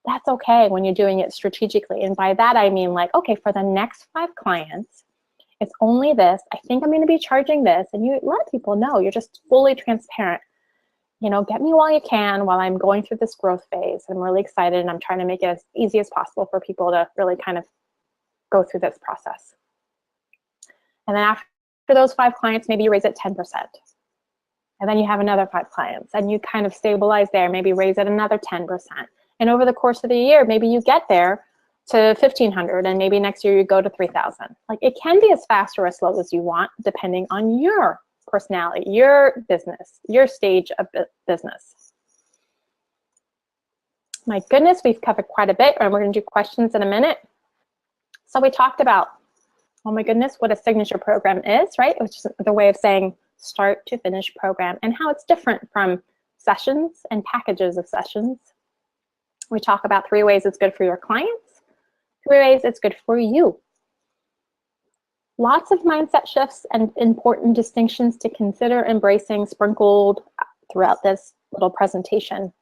That's okay when you're doing it strategically. And by that, I mean like, okay, for the next 5 clients, It's only this. I think I'm going to be charging this. And you let people know. You're just fully transparent. You know, get me while you can while I'm going through this growth phase. I'm really excited, and I'm trying to make it as easy as possible for people to really kind of go through this process. And then after those 5 clients, maybe you raise it 10%. And then you have another 5 clients, and you kind of stabilize there, maybe raise it another 10%. And over the course of the year, maybe you get there to 1,500, and maybe next year you go to 3,000. Like, it can be as fast or as slow as you want, depending on your personality, your business, your stage of business. My goodness, we've covered quite a bit, and we're going to do questions in a minute. So we talked about, oh my goodness, what a signature program is, right? Which is the way of saying start to finish program, and how it's different from sessions and packages of sessions. We talk about 3 ways it's good for your clients, 3 ways it's good for you. Lots of mindset shifts and important distinctions to consider embracing sprinkled throughout this little presentation.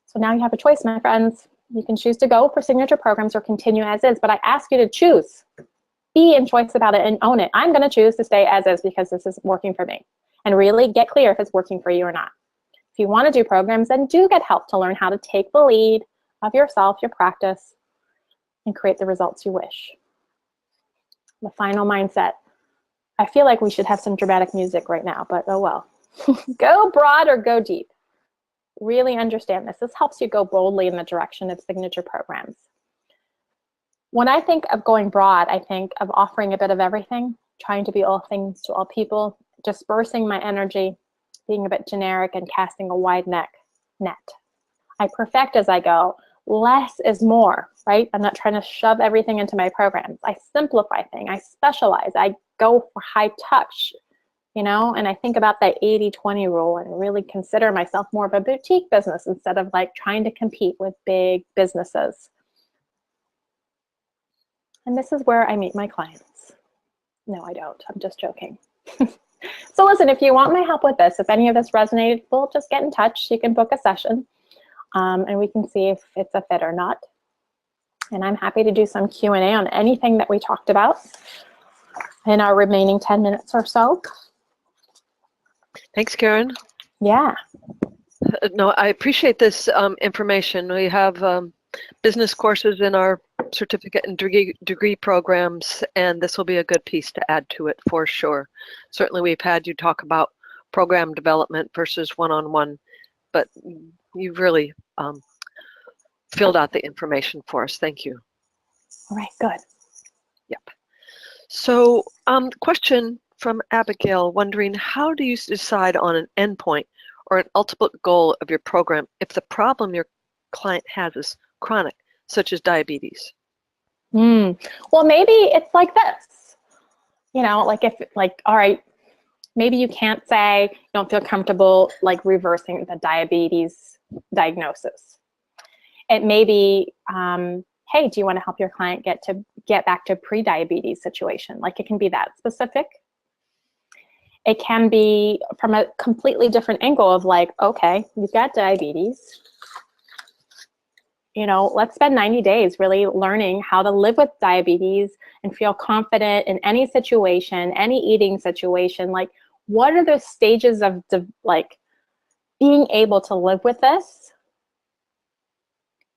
So now you have a choice, my friends. You can choose to go for signature programs or continue as is, but I ask you to choose. Be in choice about it and own it. I'm going to choose to stay as is because this is working for me. And really get clear if it's working for you or not. If you want to do programs, then do get help to learn how to take the lead of yourself, your practice, and create the results you wish. The final mindset. I feel like we should have some dramatic music right now, but oh well. Go broad or go deep. Really understand this. This helps you go boldly in the direction of signature programs. When I think of going broad, I think of offering a bit of everything, trying to be all things to all people, dispersing my energy, being a bit generic, and casting a wide net. I perfect as I go. Less is more, right? I'm not trying to shove everything into my programs. I simplify things. I specialize. I go for high touch, you know, and I think about that 80-20 rule and really consider myself more of a boutique business instead of like trying to compete with big businesses. And this is where I meet my clients. No, I don't. I'm just joking. So listen, if you want my help with this, if any of this resonated, we'll just get in touch. You can book a session and we can see if it's a fit or not. And I'm happy to do some Q&A on anything that we talked about in our remaining 10 minutes or so. Thanks, Karin. Yeah. No, I appreciate this information. We have business courses in our certificate and degree programs, and this will be a good piece to add to it for sure. Certainly we've had you talk about program development versus one-on-one, but you've really filled out the information for us. Thank you. All right, good. Yep. So question from Abigail, wondering how do you decide on an endpoint or an ultimate goal of your program if the problem your client has is chronic, such as diabetes? Well, maybe it's like this, you know, like if like, all right, maybe you can't say you don't feel comfortable like reversing the diabetes diagnosis. It may be, hey, do you want to help your client get back to pre-diabetes situation? Like it can be that specific. It can be from a completely different angle of like, okay, you've got diabetes. You know, let's spend 90 days really learning how to live with diabetes and feel confident in any situation, any eating situation. Like, what are the stages of like being able to live with this?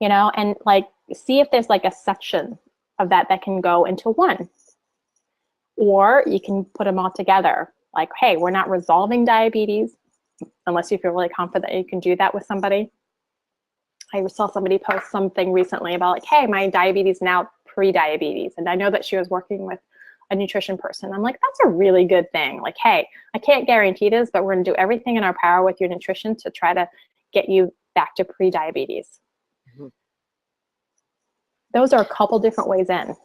You know, and like see if there's like a section of that can go into one. Or you can put them all together. Like, hey, we're not resolving diabetes unless you feel really confident that you can do that with somebody. I saw somebody post something recently about like, hey, my diabetes now pre-diabetes. And I know that she was working with a nutrition person. I'm like, that's a really good thing. Like, hey, I can't guarantee this, but we're going to do everything in our power with your nutrition to try to get you back to pre-diabetes. Mm-hmm. Those are a couple different ways in.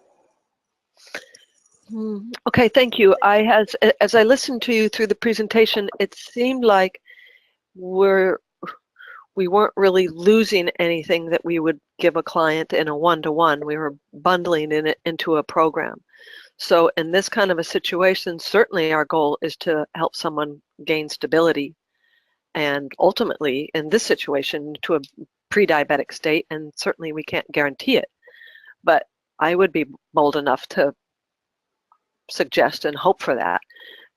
Okay, thank you. As I listened to you through the presentation, it seemed like we weren't really losing anything that we would give a client in a one-to-one. We were bundling it into a program. So in this kind of a situation, certainly our goal is to help someone gain stability and ultimately in this situation to a pre-diabetic state, and certainly we can't guarantee it. But I would be bold enough to suggest and hope for that.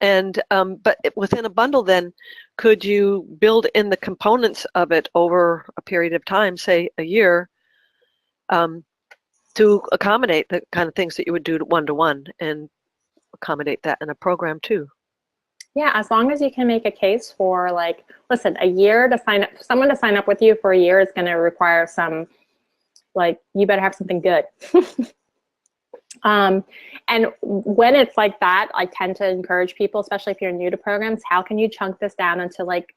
And but within a bundle, then, could you build in the components of it over a period of time, say a year, to accommodate the kind of things that you would do one-to-one, and accommodate that in a program too? Yeah, as long as you can make a case for, like, listen, a year to sign up, someone to sign up with you for a year is going to require some, like, you better have something good. And when it's like that, I tend to encourage people, especially if you're new to programs, how can you chunk this down into like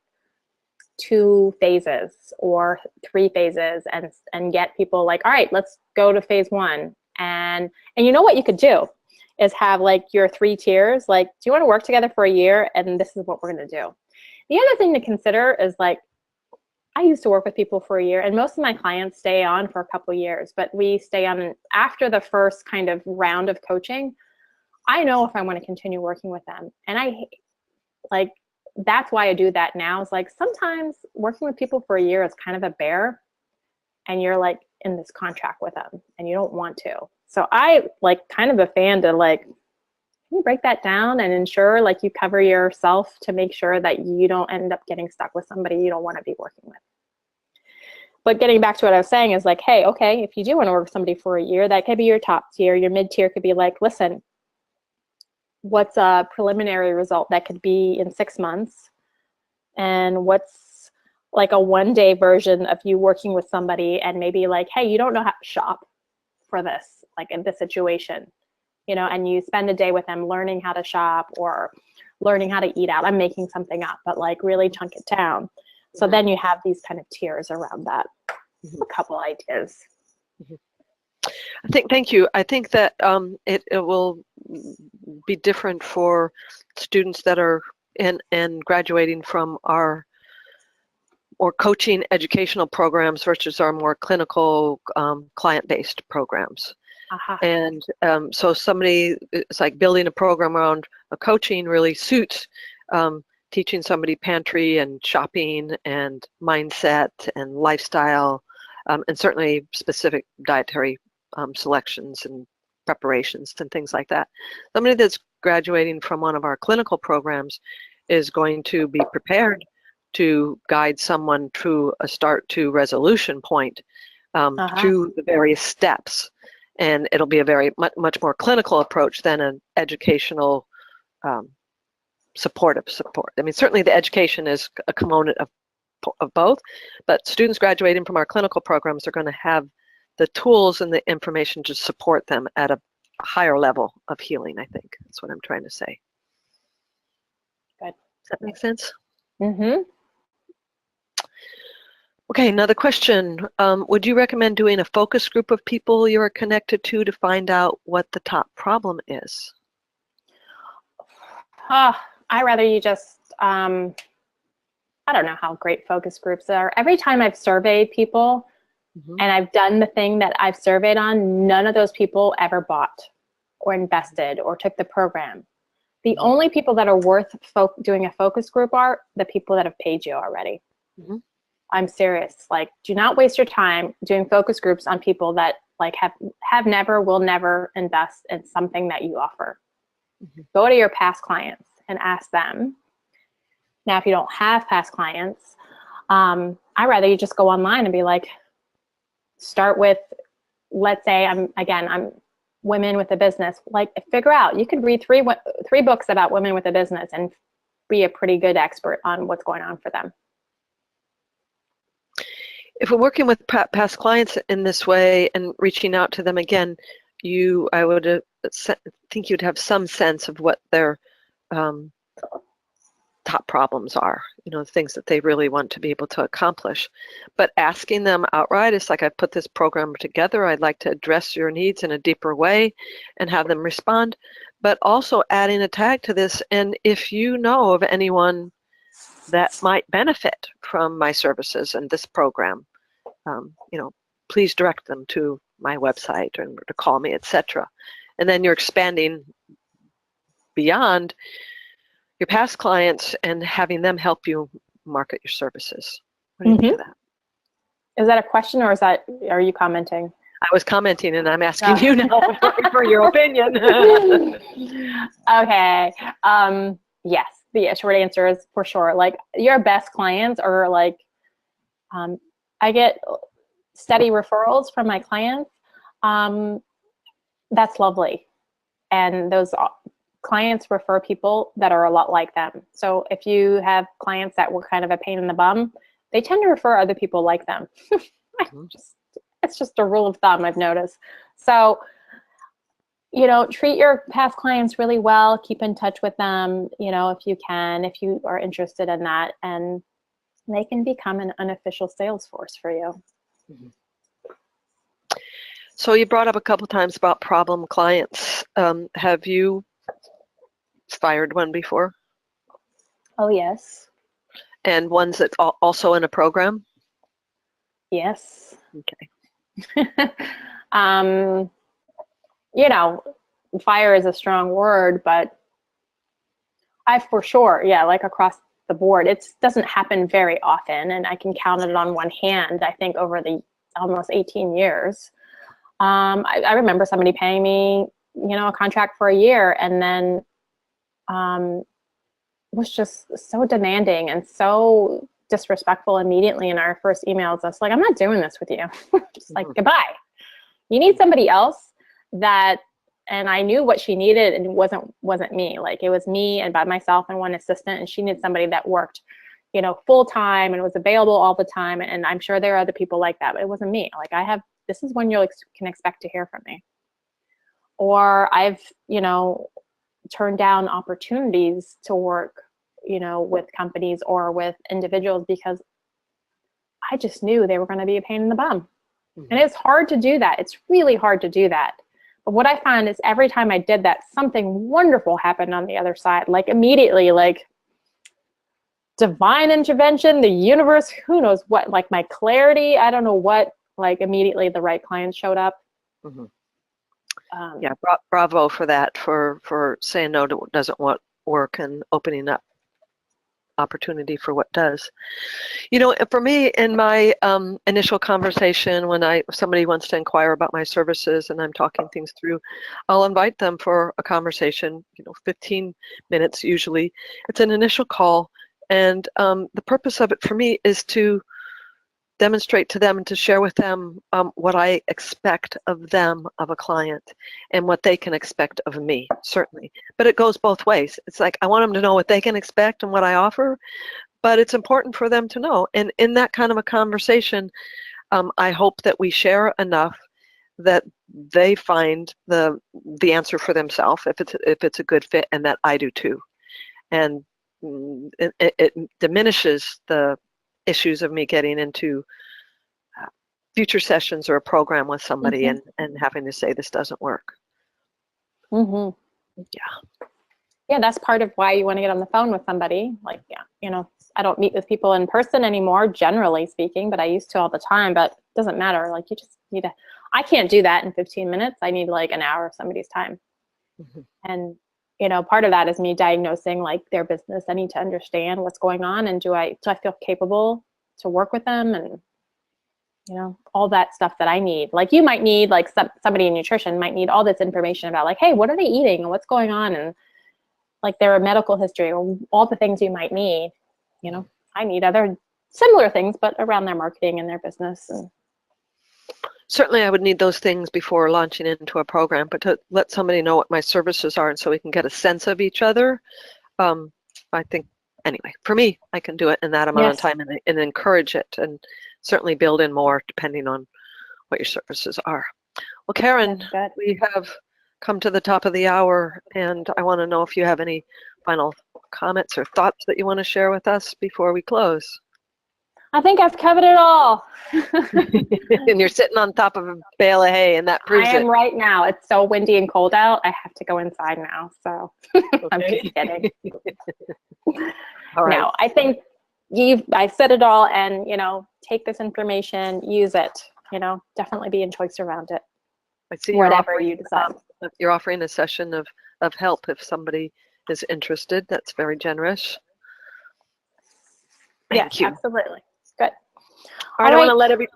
2 phases or 3 phases, and get people like, all right, let's go to phase 1. And you know what you could do is have like your 3 tiers, like, do you want to work together for a year? And this is what we're going to do. The other thing to consider is, like, I used to work with people for a year, and most of my clients stay on for a couple of years, but we stay on after the first kind of round of coaching. I know if I want to continue working with them. And that's why I do that now. Is like, sometimes working with people for a year is kind of a bear, and you're like in this contract with them and you don't want to. So I like kind of a fan to like, can you break that down and ensure like you cover yourself to make sure that you don't end up getting stuck with somebody you don't want to be working with. But getting back to what I was saying is like, hey, okay, if you do want to work with somebody for a year, that could be your top tier. Your mid tier could be like, listen, what's a preliminary result that could be in 6 months? And what's like a 1-day version of you working with somebody, and maybe like, hey, you don't know how to shop for this, like in this situation, you know, and you spend a day with them learning how to shop or learning how to eat out. I'm making something up, but like really chunk it down. So Mm-hmm. then you have these kind of tiers around that. Mm-hmm. A couple ideas. Mm-hmm. Thank you. I think that it will be different for students that are in and graduating from our or coaching educational programs versus our more clinical client-based programs. Uh-huh. And so it's like building a program around a coaching really suits teaching somebody pantry and shopping and mindset and lifestyle, and certainly specific dietary selections and preparations and things like that. Somebody that's graduating from one of our clinical programs is going to be prepared to guide someone through a start to resolution point through the various steps. And it'll be a very much more clinical approach than an educational supportive support. I mean, certainly the education is a component of both, but students graduating from our clinical programs are going to have the tools and the information to support them at a higher level of healing, I think. That's what I'm trying to say. Good. Does that make sense? Mm-hmm. Okay, another question. Would you recommend doing a focus group of people you are connected to find out what the top problem is? I rather you just, I don't know how great focus groups are. Every time I've surveyed people and I've done the thing that I've surveyed on, none of those people ever bought or invested or took the program. The only people that are worth doing a focus group are the people that have paid you already. I'm serious. Like, do not waste your time doing focus groups on people that like have never, will never invest in something that you offer. Go to your past clients and ask them. Now, if you don't have past clients, I'd rather you just go online and be like, start with, let's say I'm women with a business. Like, figure out, you could read three books about women with a business and be a pretty good expert on what's going on for them. If we're working with past clients in this way and reaching out to them again, I would think you'd have some sense of what their top problems are, things that they really want to be able to accomplish. But asking them outright, it's like, I've put this program together, I'd like to address your needs in a deeper way, and have them respond. But also adding a tag to this, and if you know of anyone that might benefit from my services and this program, please direct them to my website or to call me, etc. And then you're expanding beyond your past clients and having them help you market your services. What do you think of that? Is that a question, or are you commenting? I was commenting, and I'm asking you now for your opinion. Okay. Yes, the short answer is for sure. Like your best clients are like, I get steady referrals from my clients. That's lovely. And those clients refer people that are a lot like them. So if you have clients that were kind of a pain in the bum, they tend to refer other people like them. It's just a rule of thumb I've noticed. So, treat your past clients really well, keep in touch with them, if you can, if you are interested in that, and they can become an unofficial sales force for you. Mm-hmm. So you brought up a couple times about problem clients. Have you fired one before? Oh, yes. And ones that also in a program? Yes. Okay. Fire is a strong word, but I for sure, like across the board, it doesn't happen very often, and I can count it on one hand, I think, over the almost 18 years. I remember somebody paying me, a contract for a year, and then was just so demanding and so disrespectful immediately in our first emails. I was like, I'm not doing this with you. Just like, goodbye. You need somebody else that, and I knew what she needed, and it wasn't me. Like it was me and by myself and one assistant, and she needed somebody that worked, full time and was available all the time. And I'm sure there are other people like that, but it wasn't me. Like this is when you can expect to hear from me. Or I've, turned down opportunities to work, with companies or with individuals because I just knew they were going to be a pain in the bum. Mm-hmm. And it's hard to do that. It's really hard to do that. But what I found is every time I did that, something wonderful happened on the other side. Like immediately, like divine intervention, the universe, who knows what, like my clarity, I don't know what, like immediately the right client showed up. Mm-hmm. Bravo for that, for saying no to what doesn't work and opening up opportunity for what does. For me, in my initial conversation, when somebody wants to inquire about my services and I'm talking things through, I'll invite them for a conversation, 15 minutes usually. It's an initial call, and the purpose of it for me is to demonstrate to them and to share with them what I expect of them, of a client, and what they can expect of me, certainly. But it goes both ways. It's like I want them to know what they can expect and what I offer, but it's important for them to know. And in that kind of a conversation, I hope that we share enough that they find the answer for themselves, if it's a good fit, and that I do too. And it diminishes the issues of me getting into future sessions or a program with somebody and having to say this doesn't work. Mm-hmm. Yeah, that's part of why you want to get on the phone with somebody. Like, I don't meet with people in person anymore, generally speaking, but I used to all the time. But it doesn't matter. Like, you just need to. I can't do that in 15 minutes. I need like an hour of somebody's time. Mm-hmm. And part of that is me diagnosing like their business. I need to understand what's going on, and do I feel capable to work with them, and all that stuff that I need. Like you might need, like somebody in nutrition might need all this information about like, hey, what are they eating and what's going on, and like their medical history, or all the things you might need. I need other similar things, but around their marketing and their business. And certainly I would need those things before launching into a program, but to let somebody know what my services are and so we can get a sense of each other, I think, anyway, for me, I can do it in that amount of time and encourage it, and certainly build in more depending on what your services are. Well, Karin, we have come to the top of the hour, and I want to know if you have any final comments or thoughts that you want to share with us before we close. I think I've covered it all. And you're sitting on top of a bale of hay, and that proves it. I am right now. It's so windy and cold out. I have to go inside now, so I'm just kidding. All right. No, I think I've said it all, and take this information, use it. Definitely be in choice around it. I see whatever you decide. You're offering a session of help if somebody is interested. That's very generous. Thank you. Absolutely. Good. All right, I want to let everybody.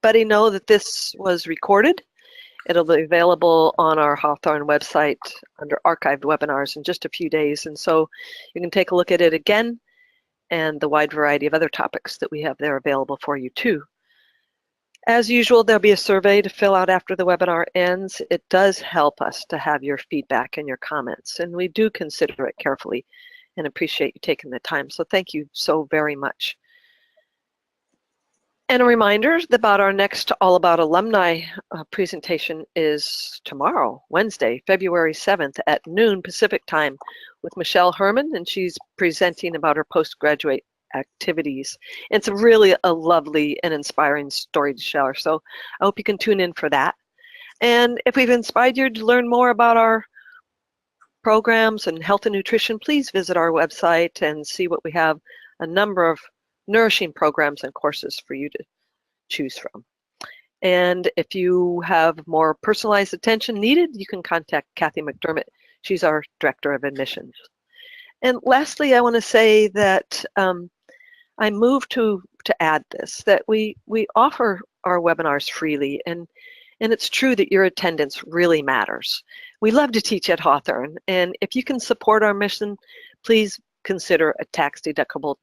everybody know that this was recorded. It'll be available on our Hawthorn website under archived webinars in just a few days. And so you can take a look at it again and the wide variety of other topics that we have there available for you too. As usual, there'll be a survey to fill out after the webinar ends. It does help us to have your feedback and your comments, and we do consider it carefully and appreciate you taking the time. So thank you so very much. And a reminder about our next All About Alumni presentation is tomorrow, Wednesday, February 7th at noon Pacific time with Michelle Herman, and she's presenting about her postgraduate activities. It's really a lovely and inspiring story to share, so I hope you can tune in for that. And if we've inspired you to learn more about our programs and health and nutrition, please visit our website and see what we have, a number of nourishing programs and courses for you to choose from. And if you have more personalized attention needed, you can contact Kathy McDermott. She's our Director of Admissions. And lastly, I want to say that I moved to add this, that we offer our webinars freely, and it's true that your attendance really matters. We love to teach at Hawthorn, and if you can support our mission, please consider a tax-deductible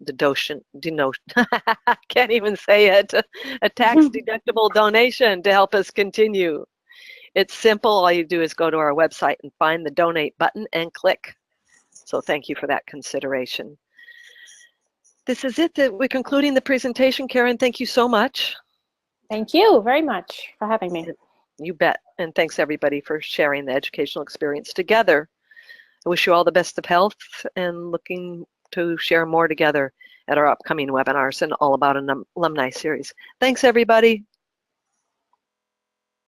I can't even say it, a tax-deductible donation to help us continue. It's simple. All you do is go to our website and find the donate button and click. So thank you for that consideration. This is it. We're concluding the presentation. Karin, thank you so much. Thank you very much for having me. You bet. And thanks everybody for sharing the educational experience together. I wish you all the best of health and looking to share more together at our upcoming webinars and All About an Alumni series. Thanks everybody.